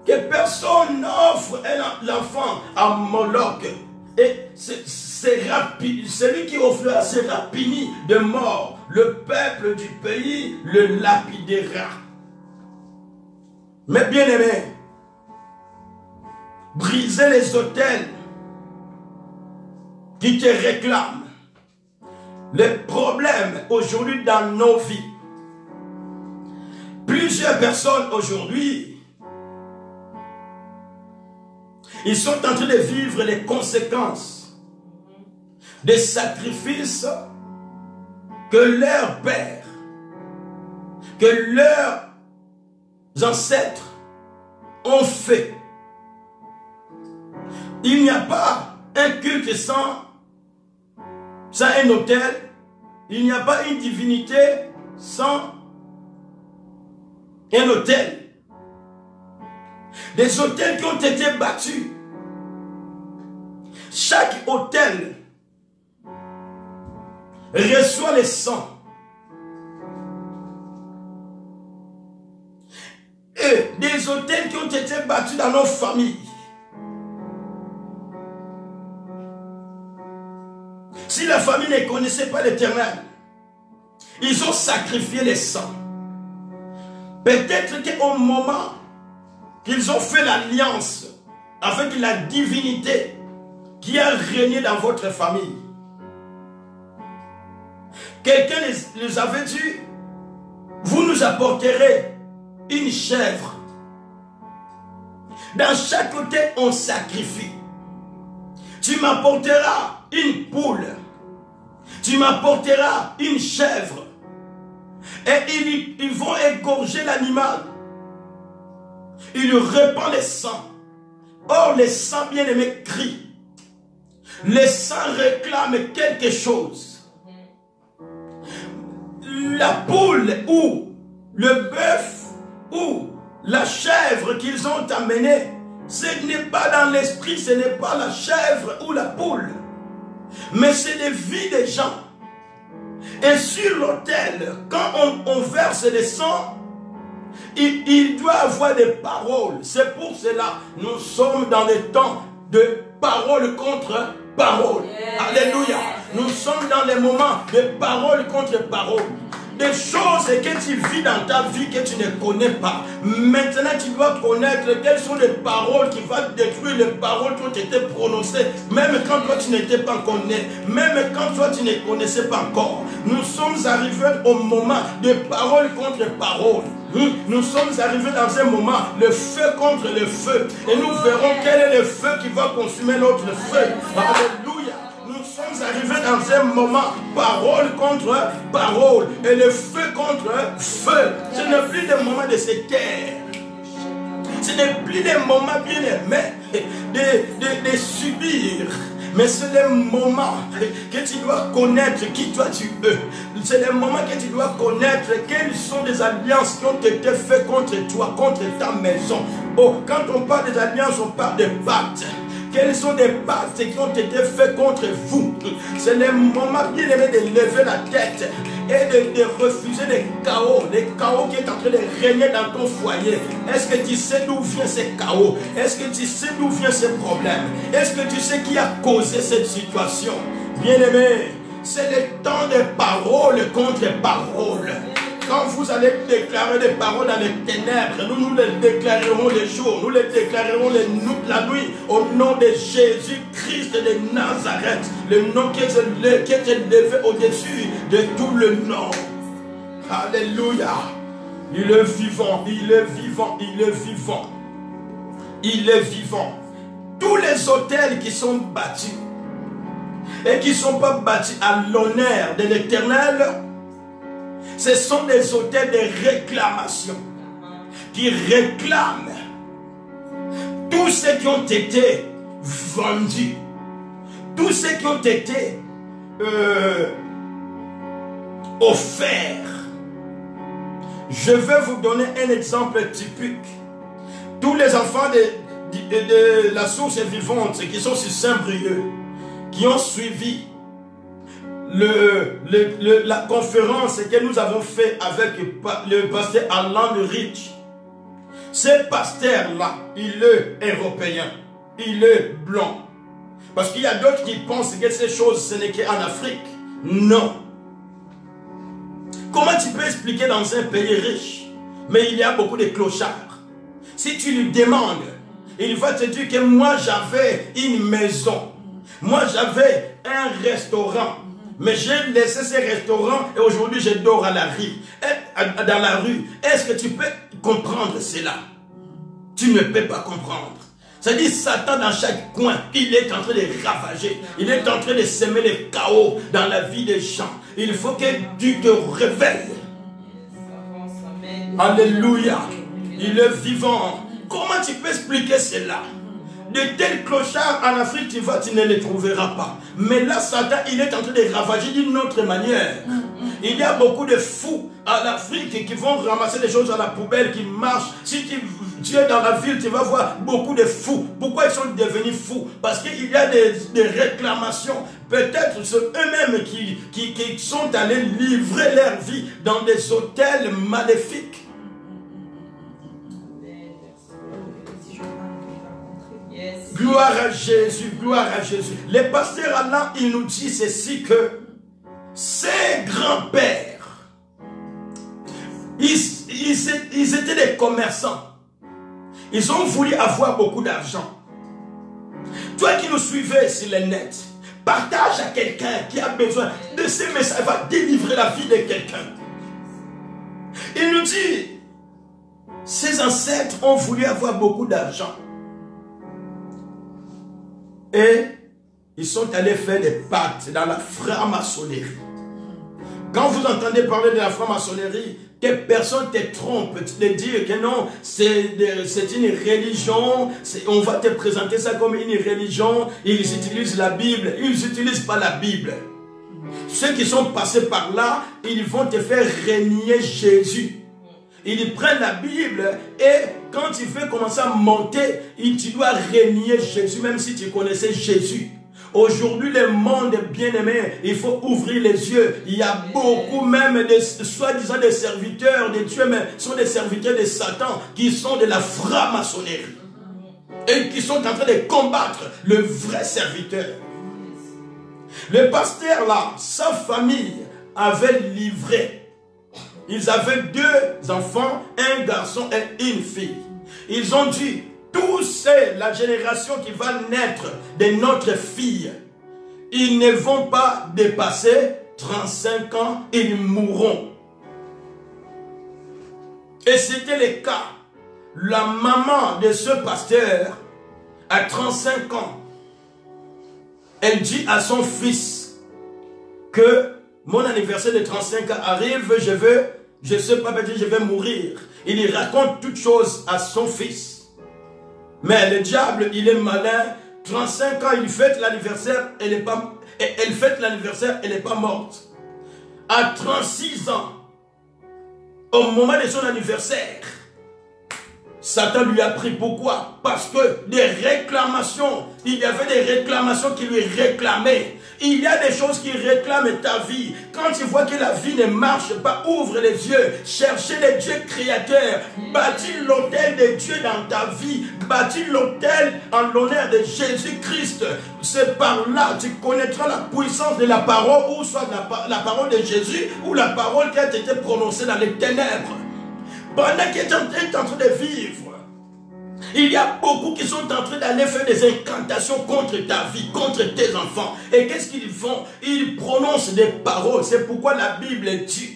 Que personne n'offre l'enfant à Moloch. Et celui qui offrira sera puni de mort. Le peuple du pays le lapidera. Mais bien aimé, brisez les autels qui te réclament. Les problèmes aujourd'hui dans nos vies. Plusieurs personnes aujourd'hui, ils sont en train de vivre les conséquences des sacrifices que leurs pères, que leurs ancêtres ont fait. Il n'y a pas un culte sans sans un autel, il n'y a pas une divinité sans un autel. Des autels qui ont été battus. Chaque autel reçoit le sang. Et des autels qui ont été battus dans nos familles. Si la famille ne connaissait pas l'Éternel, ils ont sacrifié les sangs. Peut-être qu'au moment qu'ils ont fait l'alliance avec la divinité qui a régné dans votre famille, quelqu'un les avait dit, vous nous apporterez une chèvre. Dans chaque côté, on sacrifie. Tu m'apporteras une poule. Tu m'apporteras une chèvre. Et ils vont égorger l'animal. Il répand le sang. Or, le sang bien-aimé crie. Le sang réclame quelque chose. La poule ou le bœuf ou la chèvre qu'ils ont amenée, ce n'est pas dans l'esprit, ce n'est pas la chèvre ou la poule, mais c'est les vies des gens. Et sur l'autel, quand on verse le sang, il doit avoir des paroles. C'est pour cela nous sommes dans les temps de parole contre parole. Alléluia. Nous sommes dans les moments de parole contre parole. Des choses que tu vis dans ta vie que tu ne connais pas. Maintenant, tu dois connaître quelles sont les paroles qui vont détruire les paroles qui ont été prononcées, même quand toi tu n'étais pas connu, même quand toi tu ne connaissais pas encore. Nous sommes arrivés au moment de parole contre parole. Nous sommes arrivés dans un moment, le feu contre le feu. Et nous verrons quel est le feu qui va consumer notre feu. Alléluia. Nous sommes arrivés dans un moment, parole contre parole, et le feu contre feu. Ce n'est plus des moments de se taire. Ce n'est plus des moments bien aimés de subir. Mais c'est le moment que tu dois connaître qui toi tu es. C'est le moment que tu dois connaître quelles sont les alliances qui ont été faites contre toi, contre ta maison. Oh, quand on parle des alliances, on parle de pactes. Quels sont des pactes qui ont été faits contre vous? C'est le moment bien aimé de lever la tête et de refuser les chaos qui est en train de régner dans ton foyer. Est-ce que tu sais d'où vient ces chaos? Est-ce que tu sais d'où vient ces problèmes? Est-ce que tu sais qui a causé cette situation? Bien aimé, c'est le temps de parole contre parole. Quand vous allez déclarer des paroles dans les ténèbres, nous les déclarerons le jour, nous les déclarerons la nuit, au nom de Jésus-Christ de Nazareth, le nom qui est élevé au-dessus de tout le nom. Alléluia. Il est vivant, il est vivant, il est vivant. Il est vivant. Tous les autels qui sont bâtis et qui ne sont pas bâtis à l'honneur de l'Éternel, ce sont des autels de réclamation qui réclament tous ceux qui ont été vendus, tous ceux qui ont été offerts. Je vais vous donner un exemple typique. Tous les enfants de la source vivante qui sont sur Saint-Brieuc, qui ont suivi la conférence que nous avons fait avec le pasteur Alain Rich. Ce pasteur-là, il est européen, il est blanc. Parce qu'il y a d'autres qui pensent que ces choses, ce n'est qu'en Afrique. Non. Comment tu peux expliquer dans un pays riche, mais il y a beaucoup de clochards? Si tu lui demandes, il va te dire que moi j'avais une maison, moi j'avais un restaurant, mais j'ai laissé ce restaurant et aujourd'hui je dors à la rue. Dans la rue. Est-ce que tu peux comprendre cela? Tu ne peux pas comprendre. C'est-à-dire Satan dans chaque coin, il est en train de ravager. Il est en train de semer le chaos dans la vie des gens. Il faut que Dieu te révèle. Alléluia. Il est vivant. Comment tu peux expliquer cela? de tels clochards en Afrique, tu vas, tu ne les trouveras pas. Mais là, Satan, il est en train de ravager d'une autre manière. Il y a beaucoup de fous en Afrique qui vont ramasser des choses à la poubelle, qui marchent. Si tu es dans la ville, tu vas voir beaucoup de fous. Pourquoi ils sont devenus fous? Parce qu'il y a des réclamations. Peut-être c'est eux-mêmes qui sont allés livrer leur vie dans des hôtels maléfiques. Gloire à Jésus, gloire à Jésus. Le pasteur Alain, il nous dit ceci que ces grands-pères, ils étaient des commerçants. Ils ont voulu avoir beaucoup d'argent. Toi qui nous suivais sur le net, partage à quelqu'un qui a besoin de ces messages, va délivrer la vie de quelqu'un. Il nous dit, ses ancêtres ont voulu avoir beaucoup d'argent. Et ils sont allés faire des pactes dans la franc-maçonnerie. Quand vous entendez parler de la franc-maçonnerie, que personne ne te trompe de dire que non, c'est une religion, on va te présenter ça comme une religion, ils utilisent la Bible, ils n'utilisent pas la Bible. Ceux qui sont passés par là, ils vont te faire renier Jésus. Ils prennent la Bible et quand tu veux commencer à monter, tu dois renier Jésus, même si tu connaissais Jésus. Aujourd'hui, le monde bien-aimé, il faut ouvrir les yeux. Il y a beaucoup même de soi-disant des serviteurs de Dieu, mais sont des serviteurs de Satan qui sont de la franc-maçonnerie et qui sont en train de combattre le vrai serviteur. Le pasteur là, sa famille avait livré. Ils avaient 2 enfants, un garçon et une fille. Ils ont dit, tous la génération qui va naître de notre fille, ils ne vont pas dépasser 35 ans, ils mourront. Et c'était le cas. La maman de ce pasteur, à 35 ans, elle dit à son fils que mon anniversaire de 35 ans arrive, je ne sais pas, peut-être je vais mourir. Il raconte toutes choses à son fils. Mais le diable, il est malin. 35 ans, il fête l'anniversaire, elle fête l'anniversaire, elle n'est pas morte. À 36 ans, au moment de son anniversaire, Satan lui a pris. Pourquoi? Parce que des réclamations, il y avait des réclamations qui lui réclamaient. Il y a des choses qui réclament ta vie. Quand tu vois que la vie ne marche pas, ouvre les yeux. Cherchez le Dieu créateur. Bâtis l'autel de Dieu dans ta vie. Bâtis l'autel en l'honneur de Jésus-Christ. C'est par là que tu connaîtras la puissance de la parole, ou soit la parole de Jésus, ou la parole qui a été prononcée dans les ténèbres. Pendant que tu es en train de vivre, il y a beaucoup qui sont en train d'aller faire des incantations contre ta vie, contre tes enfants. Et qu'est-ce qu'ils font? Ils prononcent des paroles. C'est pourquoi la Bible dit.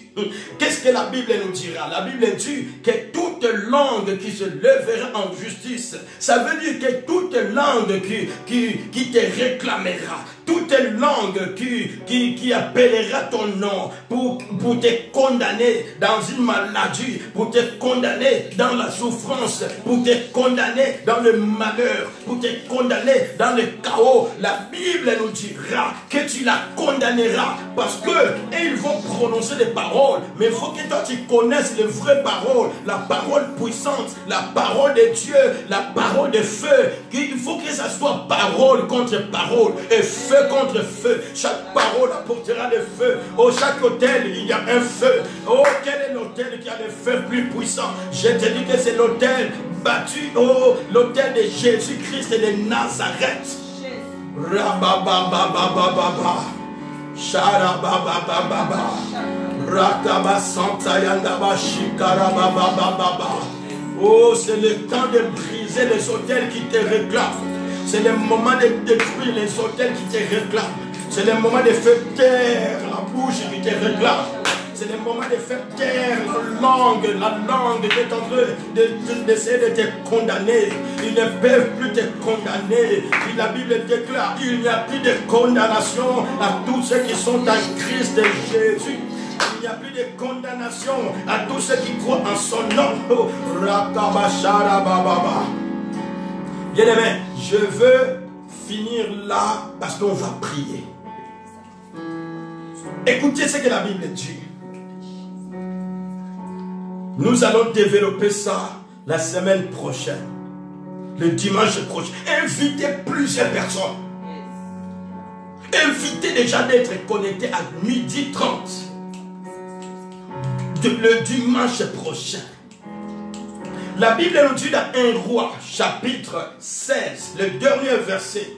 Qu'est-ce que la Bible nous dira? La Bible dit que toute langue qui se lèvera en justice, ça veut dire que toute langue qui te réclamera, toute langue qui appellera ton nom pour te condamner dans une maladie, pour te condamner dans la souffrance, pour te condamner dans le malheur, pour te condamner dans le chaos, la Bible nous dira que tu la condamneras parce que ils vont prononcer des paroles. Mais il faut que toi tu connaisses les vraies paroles, la parole puissante, la parole de Dieu, la parole de feu. Il faut que ça soit parole contre parole et feu contre feu. Chaque parole apportera le feu. Au chaque hôtel, il y a un feu. Oh, quel est l'hôtel qui a le feu plus puissant? Je te dis que c'est l'hôtel battu, oh, l'hôtel de Jésus-Christ et de Nazareth. Rababababababa. Sharababababa. Rakaba Santa Yandaba Shikarababababa. Oh, c'est le temps de briser les hôtels qui te réclament. C'est le moment de détruire les hôtels qui te réclament. C'est le moment de faire taire la bouche qui te réclame. C'est le moment de faire taire la langue qui est en train d'essayer de te condamner. Ils ne peuvent plus te condamner. Et la Bible déclare qu'il n'y a plus de condamnation à tous ceux qui sont en Christ Jésus. Il n'y a plus de condamnation à tous ceux qui croient en son nom. Bien-aimé, je veux finir là parce qu'on va prier. Écoutez ce que la Bible dit. Nous allons développer ça la semaine prochaine. Le dimanche prochain. Invitez plusieurs personnes. Invitez déjà d'être connectés à 12h30. Le dimanche prochain. La Bible nous dit dans 1 Roi, chapitre 16, le dernier verset.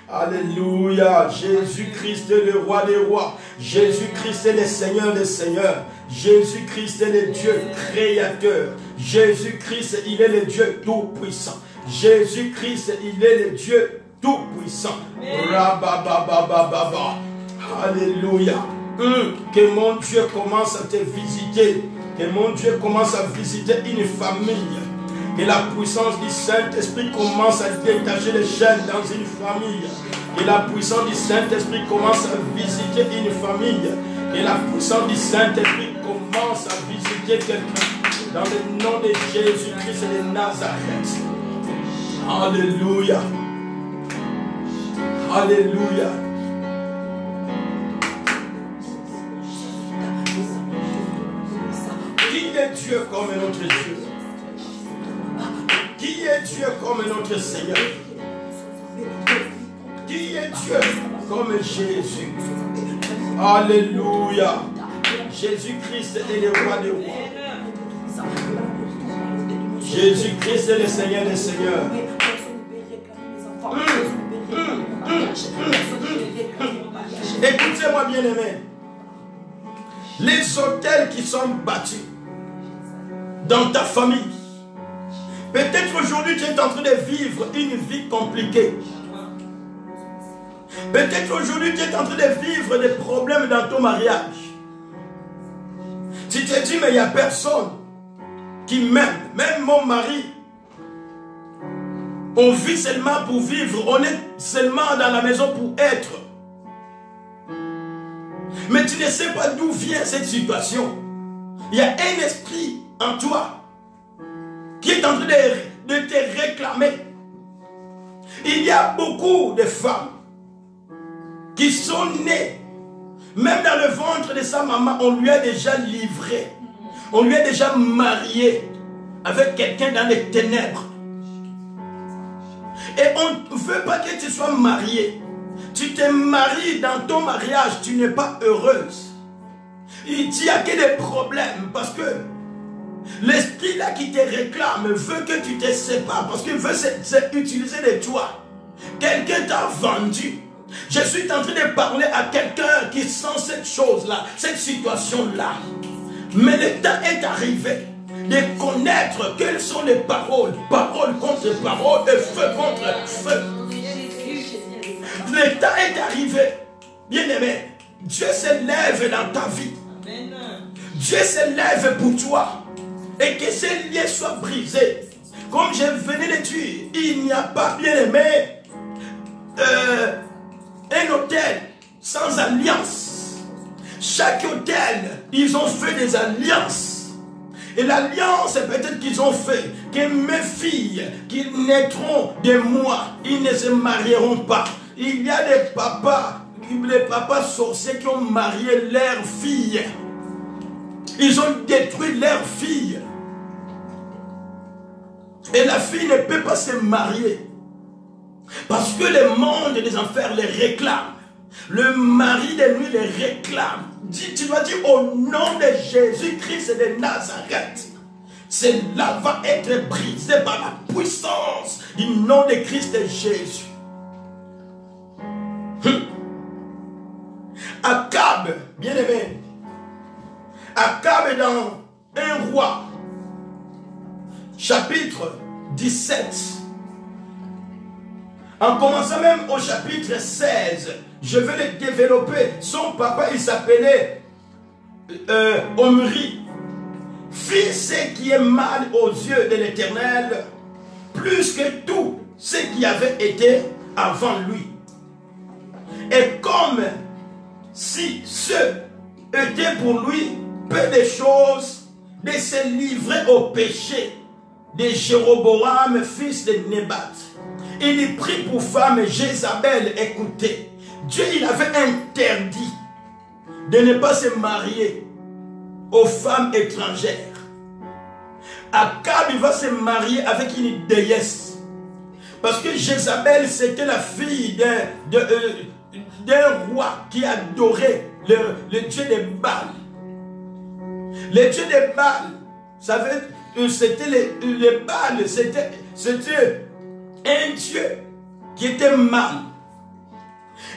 Alléluia. Jésus-Christ est le roi des rois. Jésus-Christ est le Seigneur des seigneurs. Jésus-Christ est le Dieu créateur. Jésus-Christ, il est le Dieu tout-puissant. Jésus-Christ, il est le Dieu tout-puissant. Alléluia. Que mon Dieu commence à te visiter. Que mon Dieu commence à visiter une famille. Que la puissance du Saint-Esprit commence à détacher les chaînes dans une famille. Que la puissance du Saint-Esprit commence à visiter une famille. Que la puissance du Saint-Esprit commence à visiter quelqu'un. Dans le nom de Jésus-Christ de Nazareth. Alléluia. Alléluia. Qui est Dieu comme notre Dieu? Qui est Dieu comme notre Seigneur? Qui est Dieu comme Jésus? Alléluia. Jésus-Christ est le roi des rois. Jésus-Christ est le Seigneur des seigneurs. Écoutez-moi bien aimé. Les autels qui sont bâtis dans ta famille. Peut-être aujourd'hui tu es en train de vivre une vie compliquée. Peut-être aujourd'hui tu es en train de vivre des problèmes dans ton mariage. Tu te dis mais il n'y a personne qui m'aime. Même mon mari. On vit seulement pour vivre. On est seulement dans la maison pour être. Mais tu ne sais pas d'où vient cette situation. Il y a un esprit en toi qui est en train de te réclamer. Il y a beaucoup de femmes qui sont nées, même dans le ventre de sa maman, on lui a déjà livré, on lui a déjà marié avec quelqu'un dans les ténèbres. Et on ne veut pas que tu sois marié. Tu te maries dans ton mariage, tu n'es pas heureuse. Il n'y a que des problèmes parce que l'esprit là qui te réclame veut que tu te sépares parce qu'il veut utiliser de toi. Quelqu'un t'a vendu. Je suis en train de parler à quelqu'un qui sent cette chose-là, cette situation-là. Mais le temps est arrivé de connaître quelles sont les paroles. Parole contre parole et feu contre feu. Le temps est arrivé. Bien-aimé, Dieu s'élève dans ta vie. Dieu s'élève pour toi. Et que ces liens soient brisés. Comme je venais de dire, il n'y a pas, bien-aimé, un hôtel sans alliance. Chaque hôtel, ils ont fait des alliances. Et l'alliance, peut-être qu'ils ont fait que mes filles qui naîtront de moi, ils ne se marieront pas. Il y a des papas sorciers qui ont marié leurs filles. Ils ont détruit leurs filles. Et la fille ne peut pas se marier. Parce que le monde des enfers les réclame. Le mari de lui les réclame. Tu dois dire au nom de Jésus-Christ de Nazareth. Cela va être brisé par la puissance du nom de Christ Jésus. Akab, bien aimé. Akab est dans 1 Roi, chapitre 17. En commençant même au chapitre 16, je vais le développer. Son papa, il s'appelait Omri. Fit ce qui est mal aux yeux de l'Éternel, plus que tout ce qui avait été avant lui. Et comme si ce était pour lui peu de choses de se livrer au péché de Jéroboam, fils de Nébat. Il y prit pour femme Jézabel. Écoutez, Dieu il avait interdit de ne pas se marier aux femmes étrangères. Akab il va se marier avec une déesse. Parce que Jézabel c'était la fille d'un roi qui adorait le dieu de Baal. Le dieu de Baal, vous savez, c'était le Baal, c'était un dieu qui était mal.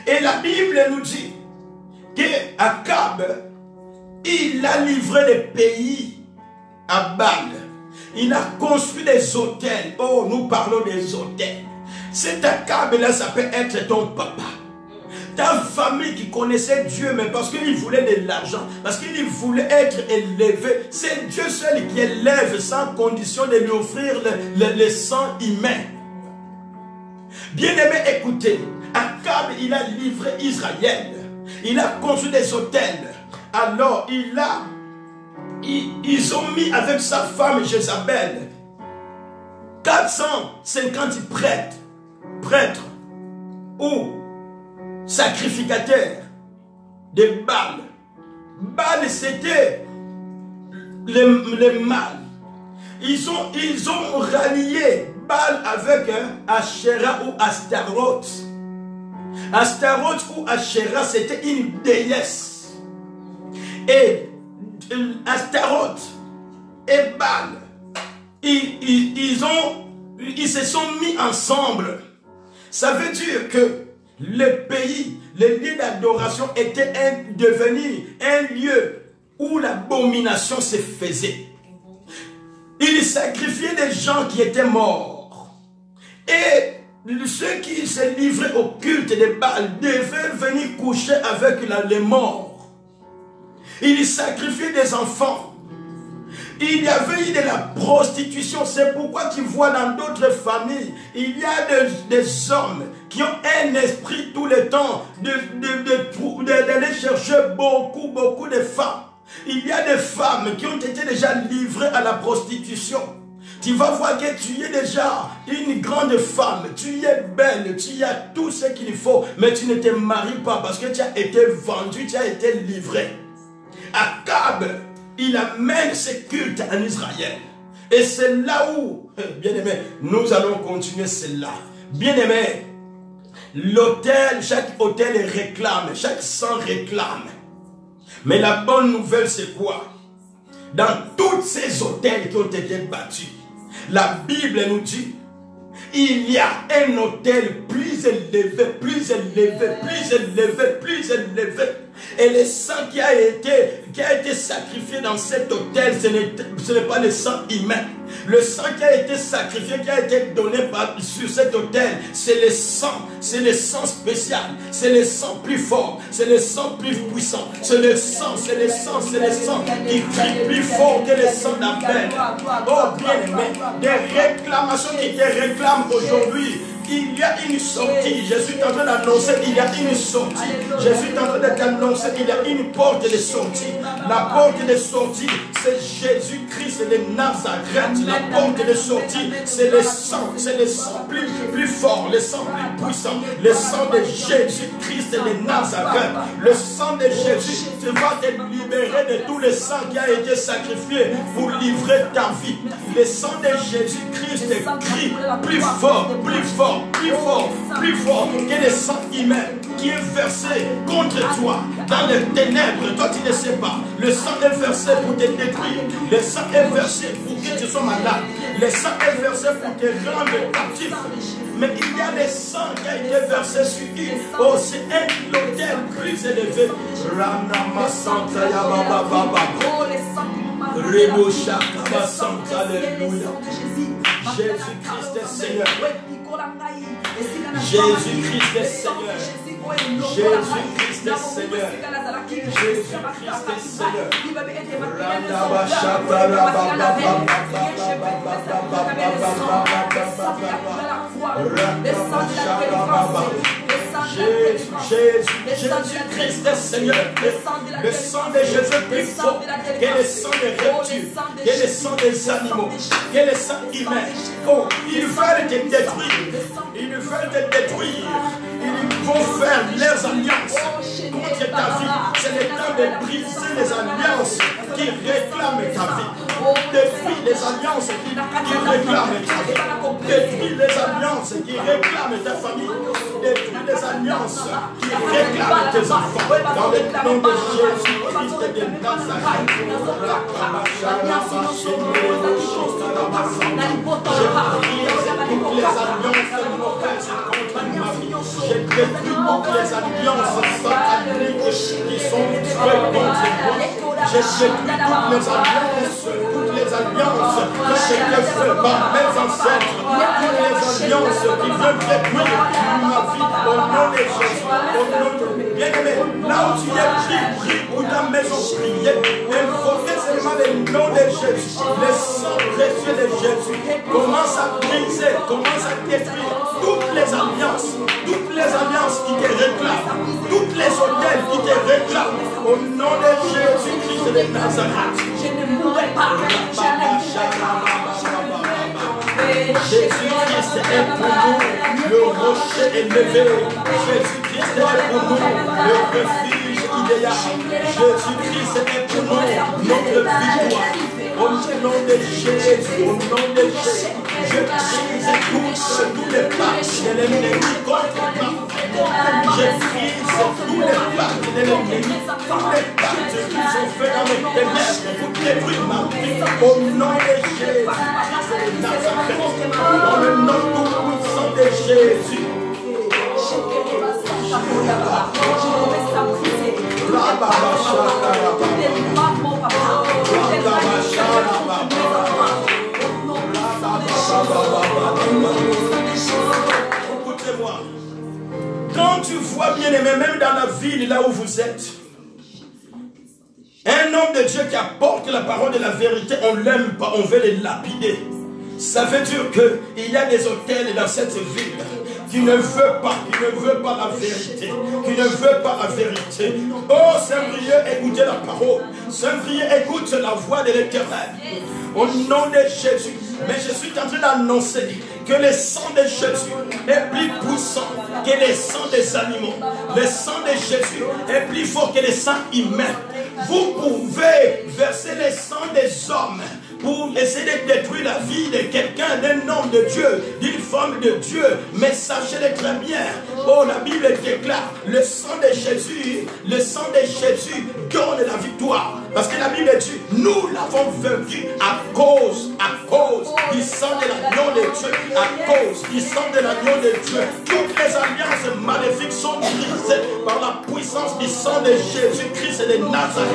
Et la Bible nous dit qu'Akab, il a livré les pays à Baal. Il a construit des hôtels. Oh, nous parlons des hôtels. Cet Akab-là, ça peut être ton papa. Ta famille qui connaissait Dieu, mais parce qu'il voulait de l'argent, parce qu'il voulait être élevé. C'est Dieu seul qui élève sans condition de lui offrir le sang humain. Bien-aimé, écoutez, Akab, il a livré Israël. Il a construit des hôtels. Alors, ils ont mis avec sa femme Jézabel 450 prêtres ou sacrificateurs de Baal. Baal, c'était le mal. Ils ont rallié Baal avec Asherah ou Astaroth. Astaroth ou Asherah, c'était une déesse. Et Astaroth et Baal, ils se sont mis ensemble. Ça veut dire que le pays, le lieu d'adoration était devenu un lieu où l'abomination se faisait. Ils sacrifiaient des gens qui étaient morts. Et ceux qui se livraient au culte de Baal devaient venir coucher avec les morts. Ils sacrifiaient des enfants. Il y avait eu de la prostitution. C'est pourquoi tu vois dans d'autres familles, il y a des hommes qui ont un esprit tout le temps d'aller chercher beaucoup de femmes. Il y a des femmes qui ont été déjà livrées à la prostitution. Tu vas voir que tu es déjà une grande femme, tu es belle, tu as tout ce qu'il faut, mais tu ne te maries pas parce que tu as été vendu, tu as été livré. Akab, il amène ce culte en Israël. Et c'est là où, bien aimé, nous allons continuer cela. Bien aimé, l'autel, chaque autel réclame, chaque sang réclame. Mais la bonne nouvelle c'est quoi? Dans tous ces autels qui ont été battus, la Bible nous dit, il y a un autel plus élevé, plus élevé, plus élevé, plus élevé. Et le sang qui a été sacrifié dans cet autel, ce n'est pas le sang humain. Le sang qui a été sacrifié, qui a été donné sur cet autel, c'est le sang spécial, c'est le sang plus fort, c'est le sang plus puissant, c'est le sang qui crie plus fort que le sang d'Abel. Oh bien aimé, des réclamations qui te réclament aujourd'hui. Il y a une sortie. Je suis en train d'annoncer il y a une sortie. Je suis en train de t'annoncer il y a une porte de sortie. La porte de sortie, c'est Jésus-Christ de Nazareth. La porte de sortie, c'est le sang plus fort, le sang plus puissant, le sang de Jésus-Christ de Nazareth. Le sang de Jésus, tu vas te libérer de tout le sang qui a été sacrifié pour livrer ta vie. Le sang de Jésus-Christ crie plus fort, plus fort, plus fort, plus fort que le sang humain qui est versé contre toi dans les ténèbres. Toi tu ne sais pas. Le sang est versé pour te détruire. Le sang est versé pour que tu sois malade. Le sang est versé pour te rendre captif. Mais il y a le sang qui a été versé sur lui. Oh, c'est un hôtel plus élevé. Ranama Santa Yababa Baba. Rebo Shakaba Santa, alléluia. Jésus-Christ est Seigneur. Jésus-Christ est Seigneur. Jésus-Christ est Seigneur. Jésus-Christ est Seigneur. Jésus-Christ est Seigneur. Le sang de Jésus est plus fort que le sang des reptiles, que le sang des animaux, que le sang humain. Oh, ils veulent te détruire. Ils veulent te détruire. Ils vont faire leurs alliances contre ta vie. C'est le temps de briser les alliances qui réclament ta vie. Détruis les alliances qui réclament ta vie. Détruis les alliances qui réclament ta famille. Détruis les alliances qui réclament tes enfants. Dans le nom de Jésus-Christ de Nazareth. Je détruis toutes les alliances sataniques qui sont faites contre moi. Je détruis toutes les alliances que j'ai faites par mes ancêtres. Toutes les alliances qui veulent détruire ma vie au nom de Jésus. Au nom de bien-aimé, là où tu es, prie pour ta maison, priez. Invoquez seulement le nom de Jésus. Le sang précieux de Jésus commence à briser, commence à détruire toutes les alliances qui te réclament, toutes les hôtels qui te réclament, au nom de Jésus-Christ de Nazareth. Je ne mourrai pas. Jésus-Christ est pour nous le rocher élevé. Jésus-Christ est pour nous le refuge idéal. Jésus-Christ est pour nous notre victoire. Au nom de Jésus, au nom de Jésus, je brise tous les pactes de l'ennemi contre ma vie. Je brise tous les pactes de l'ennemi, tous les pactes qu'ils ont fait dans mes ténèbres pour détruire ma vie. Au nom de Jésus, dans le nom tout puissant de Jésus. Écoutez-moi. Quand tu vois bien aimé, même dans la ville là où vous êtes, un homme de Dieu qui apporte la parole de la vérité, on ne l'aime pas, on veut le lapider. Ça veut dire qu'il y a des hôtels dans cette ville qui ne veut pas la vérité, qui ne veut pas la vérité. Oh Saint-Brieuc, écoutez la parole. Saint-Brieuc, écoute la voix de l'Éternel. Au nom de Jésus. Mais je suis en train d'annoncer que le sang de Jésus est plus puissant que le sang des animaux. Le sang de Jésus est plus fort que le sang humain. Vous pouvez verser le sang des hommes pour essayer de détruire la vie de quelqu'un, d'un homme de Dieu, d'une femme de Dieu. Mais sachez-le très bien. Oh, la Bible déclare, le sang de Jésus donne la victoire. Parce que la Bible dit, nous l'avons vaincu à cause du sang de l'agneau de Dieu. À cause du sang de l'agneau de Dieu. Toutes les alliances maléfiques sont brisées par la puissance du sang de Jésus-Christ et de Nazareth.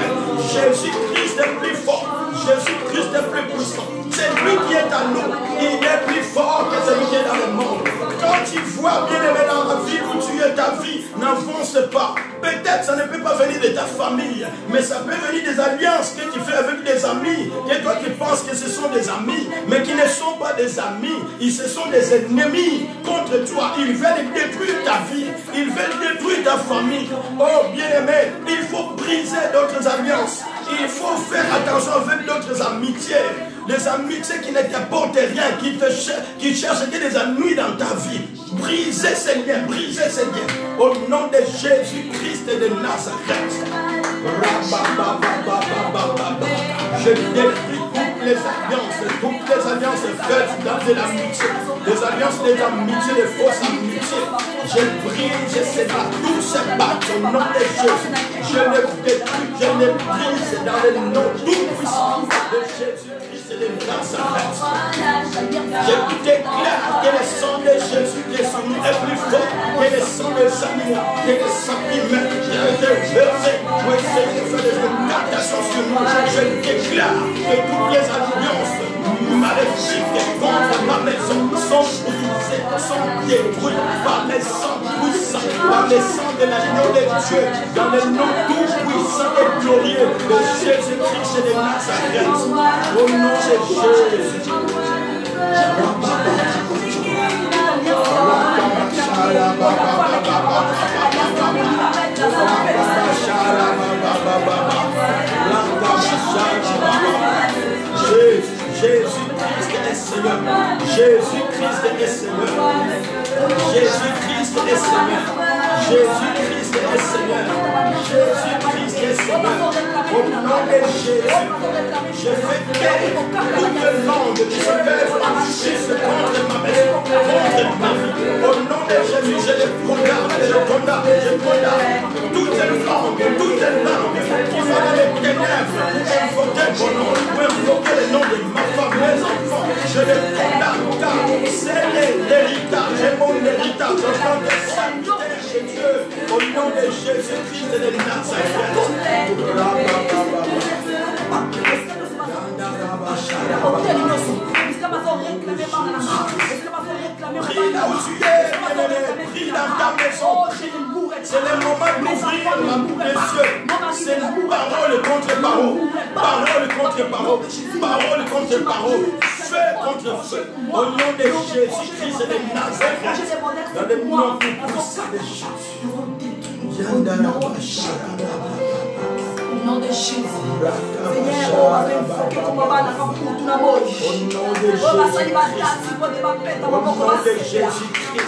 Jésus-Christ est plus fort. Jésus-Christ est plus puissant. C'est lui qui est à nous. Il est plus fort que celui qui est dans le monde. Quand tu vois bien aimé dans la vie où tu es, ta vie n'avance pas. Peut-être ça ne peut pas venir de ta famille, mais ça peut venir des alliances que tu fais avec des amis, que toi tu penses que ce sont des amis, mais qui ne sont pas des amis. Ce sont des ennemis contre toi. Ils veulent détruire ta vie. Ils veulent détruire ta famille. Oh bien-aimé, il faut briser d'autres alliances. Il faut faire attention avec d'autres amitiés. Les amitiés qui ne t'apportent rien, qui cherchent que des ennuis dans ta vie. Brisez ces liens, brisez ces liens. Au nom de Jésus-Christ de Nazareth. Je détruis toutes les alliances faites dans de l'amitié. Des alliances, des amitiés, des fausses amitiés. Je brise tous ces pactes au nom de Jésus. Je les détruis, je les brise dans le nom tout puissant de Jésus-Christ de Nazareth. Je déclare que le sang de Jésus qui est sur nous est plus fort que le sang des animaux, que le sang humain qui a été versé pour essayer de faire des incantations sur nous. Je déclare que toutes les alliances maléfiques contre ma maison sont brisées, sont détruites par les sangs puissants, par les sangs de l'agneau de Dieu, dans le nom tout puissant et glorieux de Jésus-Christ et de Nazareth. Au nom de Jésus. Seigneur. Jésus-Christ est Seigneur. Jésus-Christ est Seigneur. Jésus-Christ est Seigneur. Jésus-Christ est Seigneur. Au nom de Jésus, je fais taire toute langue qui se lève en justice contre ma maison, contre ma vie. Au nom de Jésus, je les condamne, je condamne toute langue qui va dans les ténèbres pour invoquer mon nom, pour invoquer le nom de ma femme, mes enfants. Je les condamne car c'est l'héritage, c'est mon héritage. Au nom de Saint-Père de Dieu, au nom de Jésus-Christ de Nazareth. Prie là où tu es, prie dans ta maison. C'est le moment d'ouvrir les yeux. C'est parole contre parole. Parole contre parole. Parole contre parole. Feu contre feu. Au nom de Jésus-Christ de Nazareth. Dans le nom puissant de Jésus. Au nom de Jésus. Seigneur, on va faire que tu m'as pas la femme pour tout l'amour. Au nom de Jésus-Christ.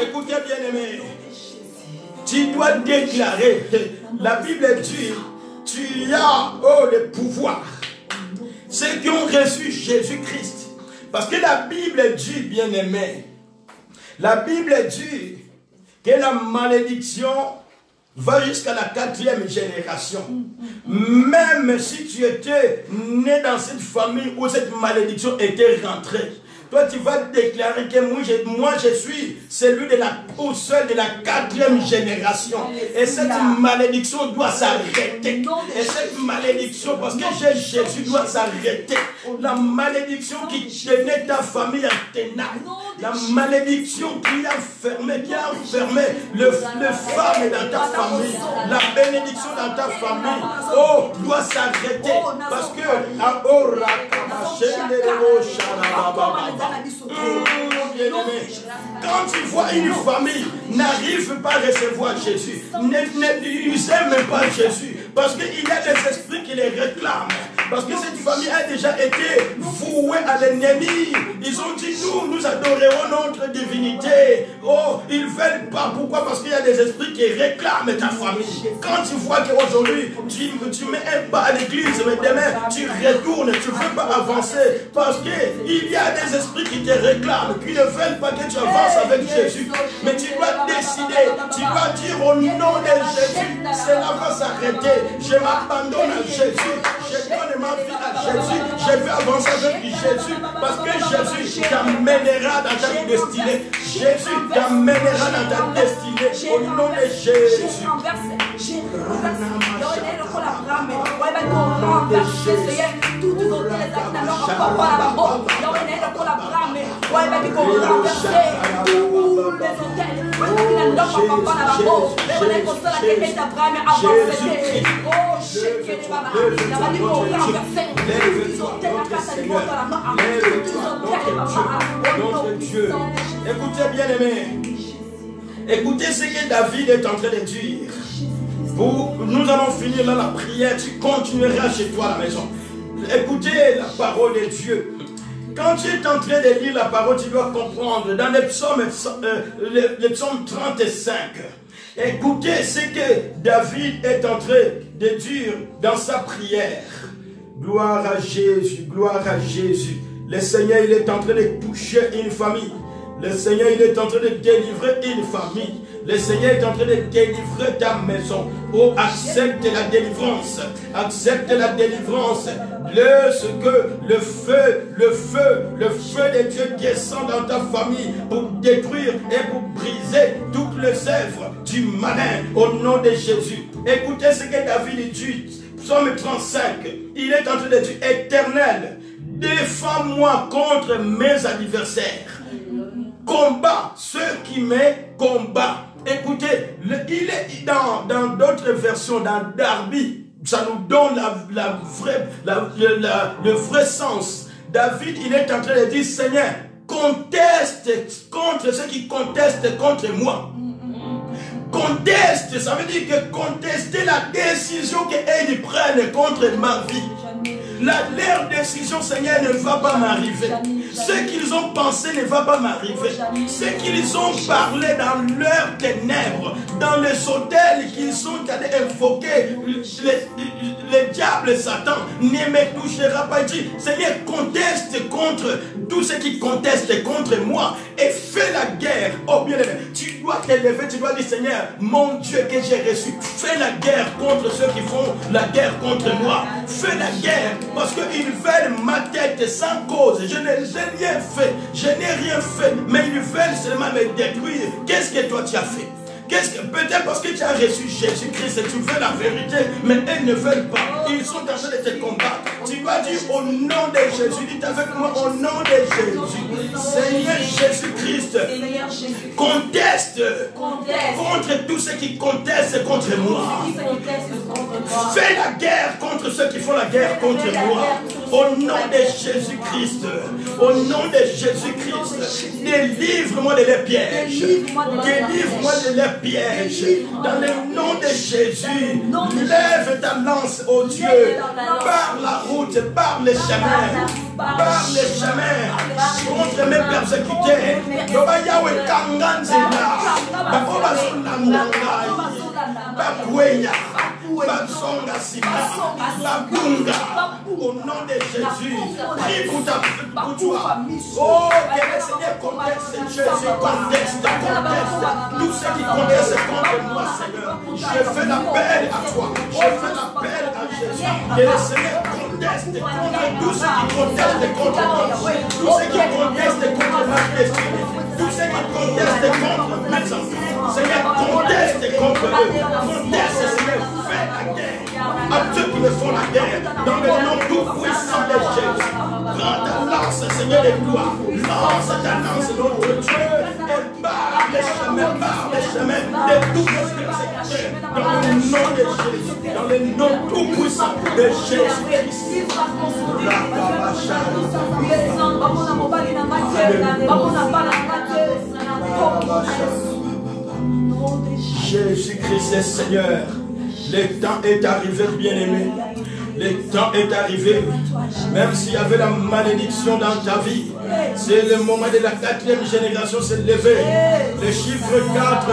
Écoutez bien aimé, tu dois déclarer, la Bible dit, tu as le pouvoir. Ceux qui ont reçu Jésus-Christ. Parce que la Bible dit, bien aimé, la Bible dit que la malédiction va jusqu'à la 4e génération. Même si tu étais né dans cette famille où cette malédiction était rentrée, toi tu vas déclarer que moi je suis celui de la seul de la 4e génération. Et cette malédiction doit s'arrêter. Et cette malédiction, parce que j'ai Jésus, doit s'arrêter. La malédiction qui tenait ta famille en ténèbres. La malédiction qui a enfermé le femme dans ta famille. La bénédiction dans ta famille. Oh, doit s'arrêter. Parce que quand tu vois une famille n'arrive pas à recevoir Jésus, ne sait même pas Jésus, parce qu'il y a des esprits qui les réclament. Parce que cette famille a déjà été vouée à l'ennemi. Ils ont dit, nous adorerons notre divinité. Oh, ils ne veulent pas. Pourquoi? Parce qu'il y a des esprits qui réclament ta famille. Quand tu vois qu'aujourd'hui, tu mets un pas à l'église, mais demain, tu retournes, tu ne veux pas avancer. Parce qu'il y a des esprits qui te réclament, qui ne veulent pas que tu avances avec Jésus. Mais tu dois décider, tu dois dire au nom de Jésus, cela va s'arrêter. Je m'abandonne à Jésus. Je donne ma vie à Jésus. Je vais avancer avec Jésus. Parce que Jésus t'amènera dans ta destinée. Jésus t'amènera dans ta destinée. Au nom de Jésus. Notre Dieu. Écoutez bien aimé. Écoutez ce que David est en train de dire. Nous allons finir là la prière. Tu continueras chez toi à la maison. Écoutez la parole de Dieu. Quand tu es en train de lire la parole, tu dois comprendre. Dans le psaume 35, écoutez ce que David est en train de dire dans sa prière. Gloire à Jésus, gloire à Jésus. Le Seigneur, il est en train de toucher une famille. Le Seigneur, il est en train de délivrer une famille. Le Seigneur est en train de délivrer ta maison. Oh, accepte la délivrance. Accepte la délivrance. Le feu de Dieu descend dans ta famille pour détruire et pour briser toutes les œuvres du malin au nom de Jésus. Écoutez ce que David dit. Psaume 35. Il est en train de dire, Éternel, défends-moi contre mes adversaires. Combat ceux qui me combattent. Écoutez, il est dans d'autres versions, dans Darby, ça nous donne le vrai sens. David, il est en train de dire, Seigneur, conteste contre ceux qui contestent contre moi. conteste, ça veut dire que contester la décision qu'ils prennent contre ma vie. Leur décision, Seigneur, ne va pas m'arriver. Ce qu'ils ont pensé ne va pas m'arriver. Ce qu'ils ont parlé dans leurs ténèbres, dans les hôtels qu'ils sont allés invoquer, le diable, Satan, ne me touchera pas. Il dit, Seigneur, conteste contre tout ce qui conteste contre moi et fais la guerre. Oh bien-aimé, tu dois t'élever, tu dois dire, Seigneur, mon Dieu que j'ai reçu, fais la guerre contre ceux qui font la guerre contre moi. Fais la guerre. Parce qu'ils veulent ma tête sans cause. Je n'ai rien fait. Je n'ai rien fait. Mais ils veulent seulement me détruire. Qu'est-ce que toi tu as fait? Peut-être parce que tu as reçu Jésus-Christ et tu veux la vérité, mais elles ne veulent pas. Ils sont en train de te combattre. Tu vas dire au nom de Jésus, dites avec moi au nom de Jésus. Seigneur Jésus-Christ, conteste contre tous ceux qui contestent contre moi. Fais la guerre contre ceux qui font la guerre contre moi. Au nom de Jésus-Christ, au nom de Jésus-Christ, délivre-moi de les pièges. Délivre-moi de les pièges. Dans le nom de Jésus, lève ta lance, ô Dieu, par la route, par les chemins, contre mes persécutés. Au nom de Jésus, prie pour toi. Oh, que le Seigneur conteste, Jésus conteste. Tout ce qui conteste contre moi, Seigneur, je fais l'appel à toi. Je fais l'appel à Jésus. Que le Seigneur conteste contre tout ce qui conteste contre moi. Tout ce qui conteste contre ma destinée. Tout ce qui conteste contre mes enfants. Seigneur, conteste contre eux. Conteste, Seigneur, fais la guerre à ceux qui me font la guerre. Dans le nom tout puissant de Jésus. Prends ta lance, Seigneur de gloire. Lance ta lance, notre Dieu. Et barre les chemins de tous nos persécuteurs. Dans le nom de Jésus. Dans le nom tout puissant de Jésus-Christ. Jésus-Christ est Seigneur. Le temps est arrivé, bien-aimé. Le temps est arrivé. Même s'il y avait la malédiction dans ta vie, c'est le moment de la 4e génération s'est levée. Le chiffre 4,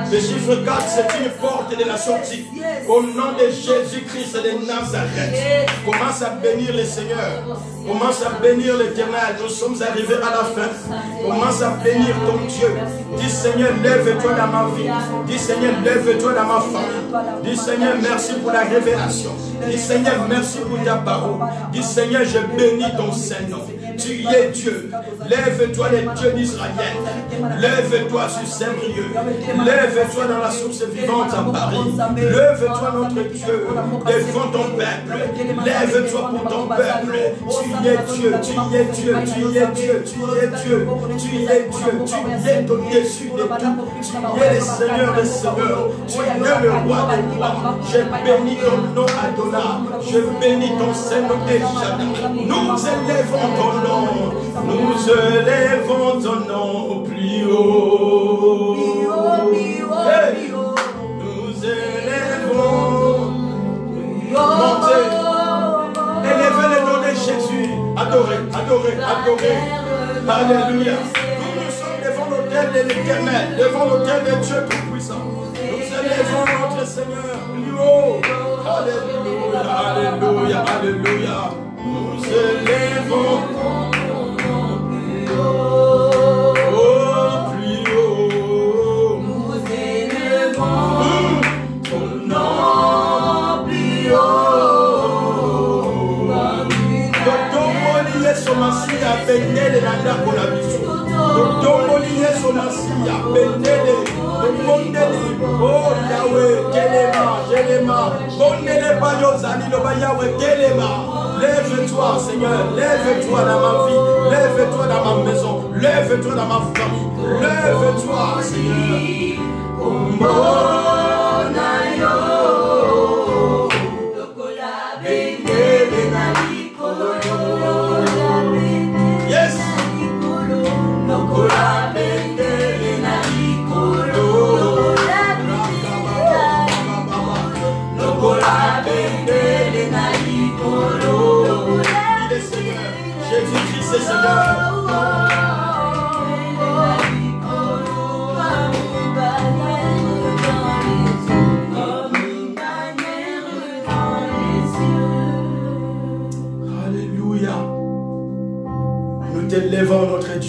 c'est une porte de la sortie. Au nom de Jésus-Christ de Nazareth, commence à bénir le Seigneur. Commence à bénir l'Éternel. Nous sommes arrivés à la fin. Commence à bénir ton Dieu. Dis Seigneur, lève-toi dans ma vie. Dis Seigneur, lève-toi dans ma famille. Dis Seigneur, merci pour la révélation. Dis Seigneur, merci pour ta parole. Dis Seigneur, je bénis ton Saint-Nom. Tu es Dieu. Lève-toi les dieux d'Israël. Lève-toi sur Saint-Brieuc. Lève-toi dans la source vivante à Paris. Lève-toi notre Dieu devant ton peuple. Lève-toi pour ton peuple. Tu es Dieu, tu es Dieu, tu es Dieu, tu es Dieu, tu es Dieu, tu es au-dessus de tout. Tu es le Seigneur des Seigneurs. Tu es le roi des rois. Je bénis ton nom Adonai. Je bénis ton Saint-Nom Shaddai. Nous élèvons ton nom. Nous élèvons ton nom plus haut. Hey. Nous élèvons. Montez. Élevez le nom de Jésus. Adorez, adorez, adorez. Alléluia. Nous sommes devant l'autel de l'Éternel, devant l'autel de Dieu Tout-Puissant. Nous élèvons notre Seigneur plus haut. Alléluia, alléluia, alléluia. Nous élèvons. Bendele na ndako na biso tomboli Yesu Masiya bendele bondeli oh Yahweh kelema bondele pa yozali loba Yahweh kelema. Lève-toi Seigneur, lève-toi dans ma vie, lève-toi dans ma maison, lève-toi dans ma famille, lève-toi Seigneur.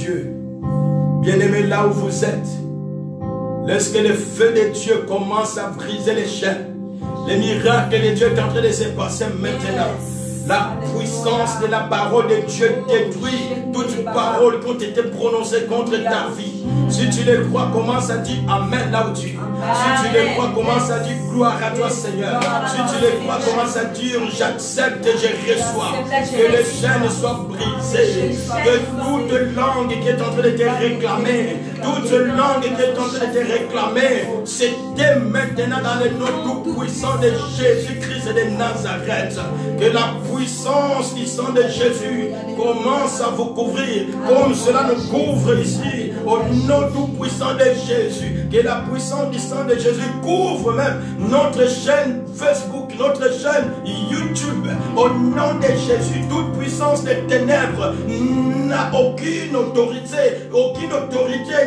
Dieu. Bien-aimés, là où vous êtes, lorsque le feu de Dieu commence à briser les chaînes, les miracles de Dieu est en train de se passer maintenant. La puissance de la parole de Dieu détruit toutes paroles qui ont été prononcées contre ta vie. Si tu le crois, commence à dire Amen là où tu es. Si tu le crois, commence à dire gloire à toi Seigneur. Si tu le crois, commence à dire j'accepte et je reçois. Que les chaînes soient brisées. Que toute langue qui est en train de te réclamer, toute langue qui est en train de te réclamer, c'était maintenant dans le nom tout puissant de Jésus-Christ de Nazareth. Que la puissance du sang de Jésus commence à vous couvrir comme cela nous couvre ici au nom tout puissant de Jésus. Que la puissance du sang de Jésus couvre même notre chaîne Facebook, notre chaîne YouTube. Au nom de Jésus, toute puissance des ténèbres n'a aucune autorité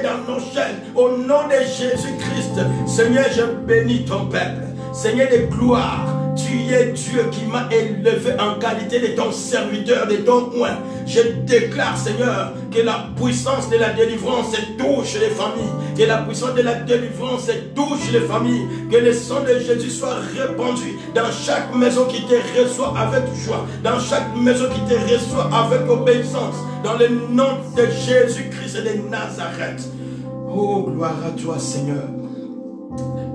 dans nos chaînes. Au nom de Jésus-Christ, Seigneur, je bénis ton peuple. Seigneur de gloire, tu es Dieu qui m'a élevé en qualité de ton serviteur, de ton oint. Je déclare, Seigneur, que la puissance de la délivrance touche les familles. Que la puissance de la délivrance touche les familles. Que le sang de Jésus soit répandu dans chaque maison qui te reçoit avec joie. Dans chaque maison qui te reçoit avec obéissance. Dans le nom de Jésus-Christ de Nazareth. Oh, gloire à toi, Seigneur.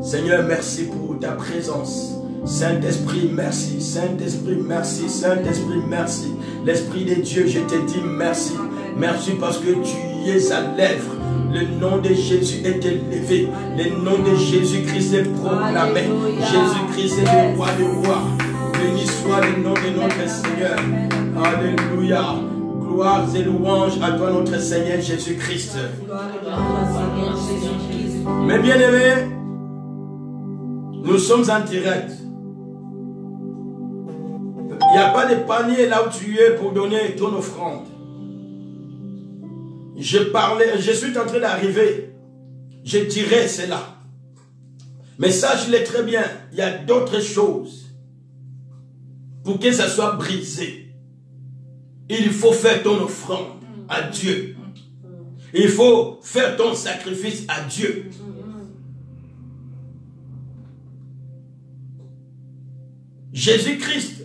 Seigneur, merci pour ta présence. Saint-Esprit, merci. Saint-Esprit, merci. Saint-Esprit, merci. L'Esprit de Dieu, je te dis merci. Merci parce que tu es à l'œuvre. Le nom de Jésus est élevé. Le nom de Jésus-Christ est proclamé. Jésus-Christ est le roi des rois. Béni soit le nom de notre Seigneur. Alléluia. Gloire et louange à toi, notre Seigneur Jésus-Christ. Mes bien-aimés, nous sommes en direct. Il n'y a pas de panier là où tu es pour donner ton offrande. Je suis en train d'arriver. Je dirais cela. Mais sache-le très bien, il y a d'autres choses. Pour que ça soit brisé, il faut faire ton offrande à Dieu. Il faut faire ton sacrifice à Dieu. Jésus-Christ,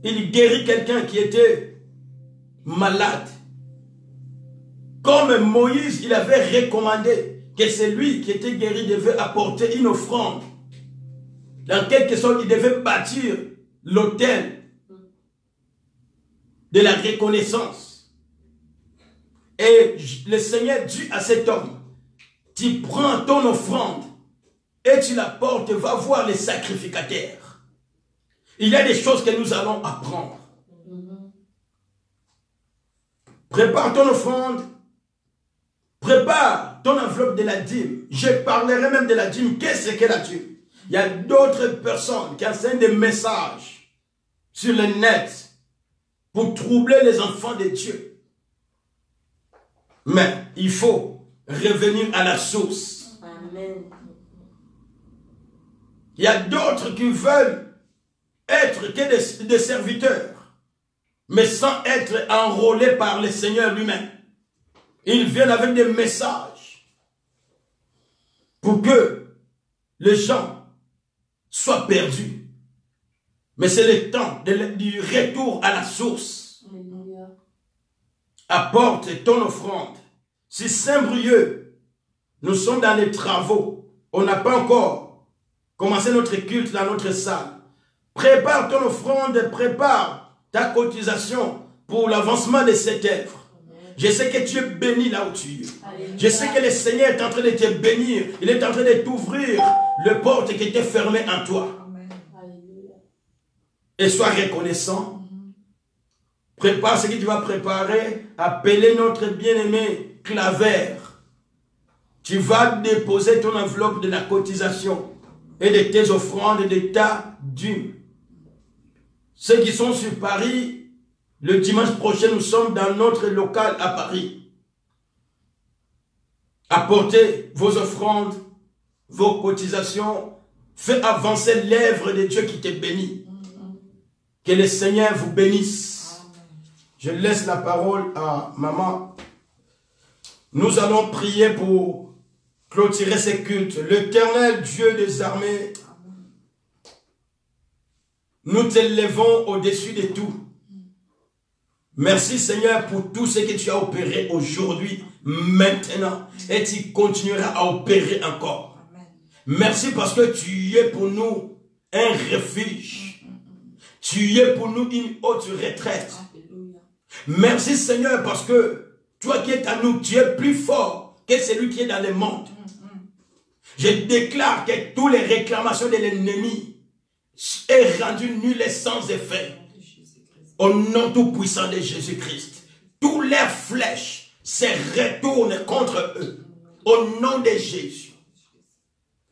il guérit quelqu'un qui était malade. Comme Moïse, il avait recommandé que celui qui était guéri devait apporter une offrande. Dans quelque sorte, il devait bâtir l'autel de la reconnaissance. Et le Seigneur dit à cet homme, tu prends ton offrande et tu la portes, va voir les sacrificateurs. Il y a des choses que nous allons apprendre. Prépare ton offrande. Prépare ton enveloppe de la dîme. Je parlerai même de la dîme. Qu'est-ce que la dîme? Il y a d'autres personnes qui enseignent des messages sur le net pour troubler les enfants de Dieu. Mais il faut revenir à la source. Amen. Il y a d'autres qui veulent être que des serviteurs, mais sans être enrôlés par le Seigneur lui-même. Ils viennent avec des messages pour que les gens soient perdus. Mais c'est le temps du retour à la source. Alléluia. Apporte ton offrande. Si Saint-Brieuc, nous sommes dans les travaux, on n'a pas encore commencé notre culte dans notre salle. Prépare ton offrande, prépare ta cotisation pour l'avancement de cette œuvre. Je sais que tu es béni là où tu es. Je sais que le Seigneur est en train de te bénir. Il est en train de t'ouvrir le porte qui était fermée en toi. Et sois reconnaissant. Prépare ce que tu vas préparer. Appelez notre bien-aimé Claver. Tu vas déposer ton enveloppe de la cotisation et de tes offrandes et de ta dîme. Ceux qui sont sur Paris, le dimanche prochain, nous sommes dans notre local à Paris. Apportez vos offrandes, vos cotisations. Faites avancer l'œuvre de Dieu qui te bénit. Que le Seigneur vous bénisse. Je laisse la parole à maman Nous allons prier pour clôturer ces cultes. L'Éternel Dieu des armées, nous t'élevons au-dessus de tout. Merci Seigneur pour tout ce que tu as opéré aujourd'hui, maintenant, et tu continueras à opérer encore. Merci parce que tu es pour nous un refuge. Tu es pour nous une haute retraite. Merci Seigneur parce que toi qui es à nous, tu es plus fort que celui qui est dans le monde. Je déclare que toutes les réclamations de l'ennemi sont rendues nulles et sans effet. Au nom tout puissant de Jésus-Christ, tous les flèches se retournent contre eux. Au nom de Jésus.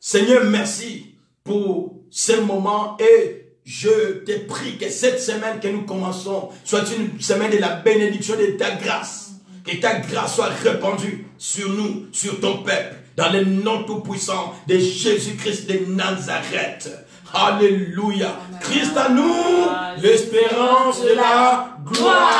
Seigneur, merci pour ce moment et je te prie que cette semaine que nous commençons soit une semaine de la bénédiction de ta grâce. Que ta grâce soit répandue sur nous, sur ton peuple, dans le nom tout puissant de Jésus-Christ de Nazareth. Alléluia. Christ à nous, l'espérance de la gloire.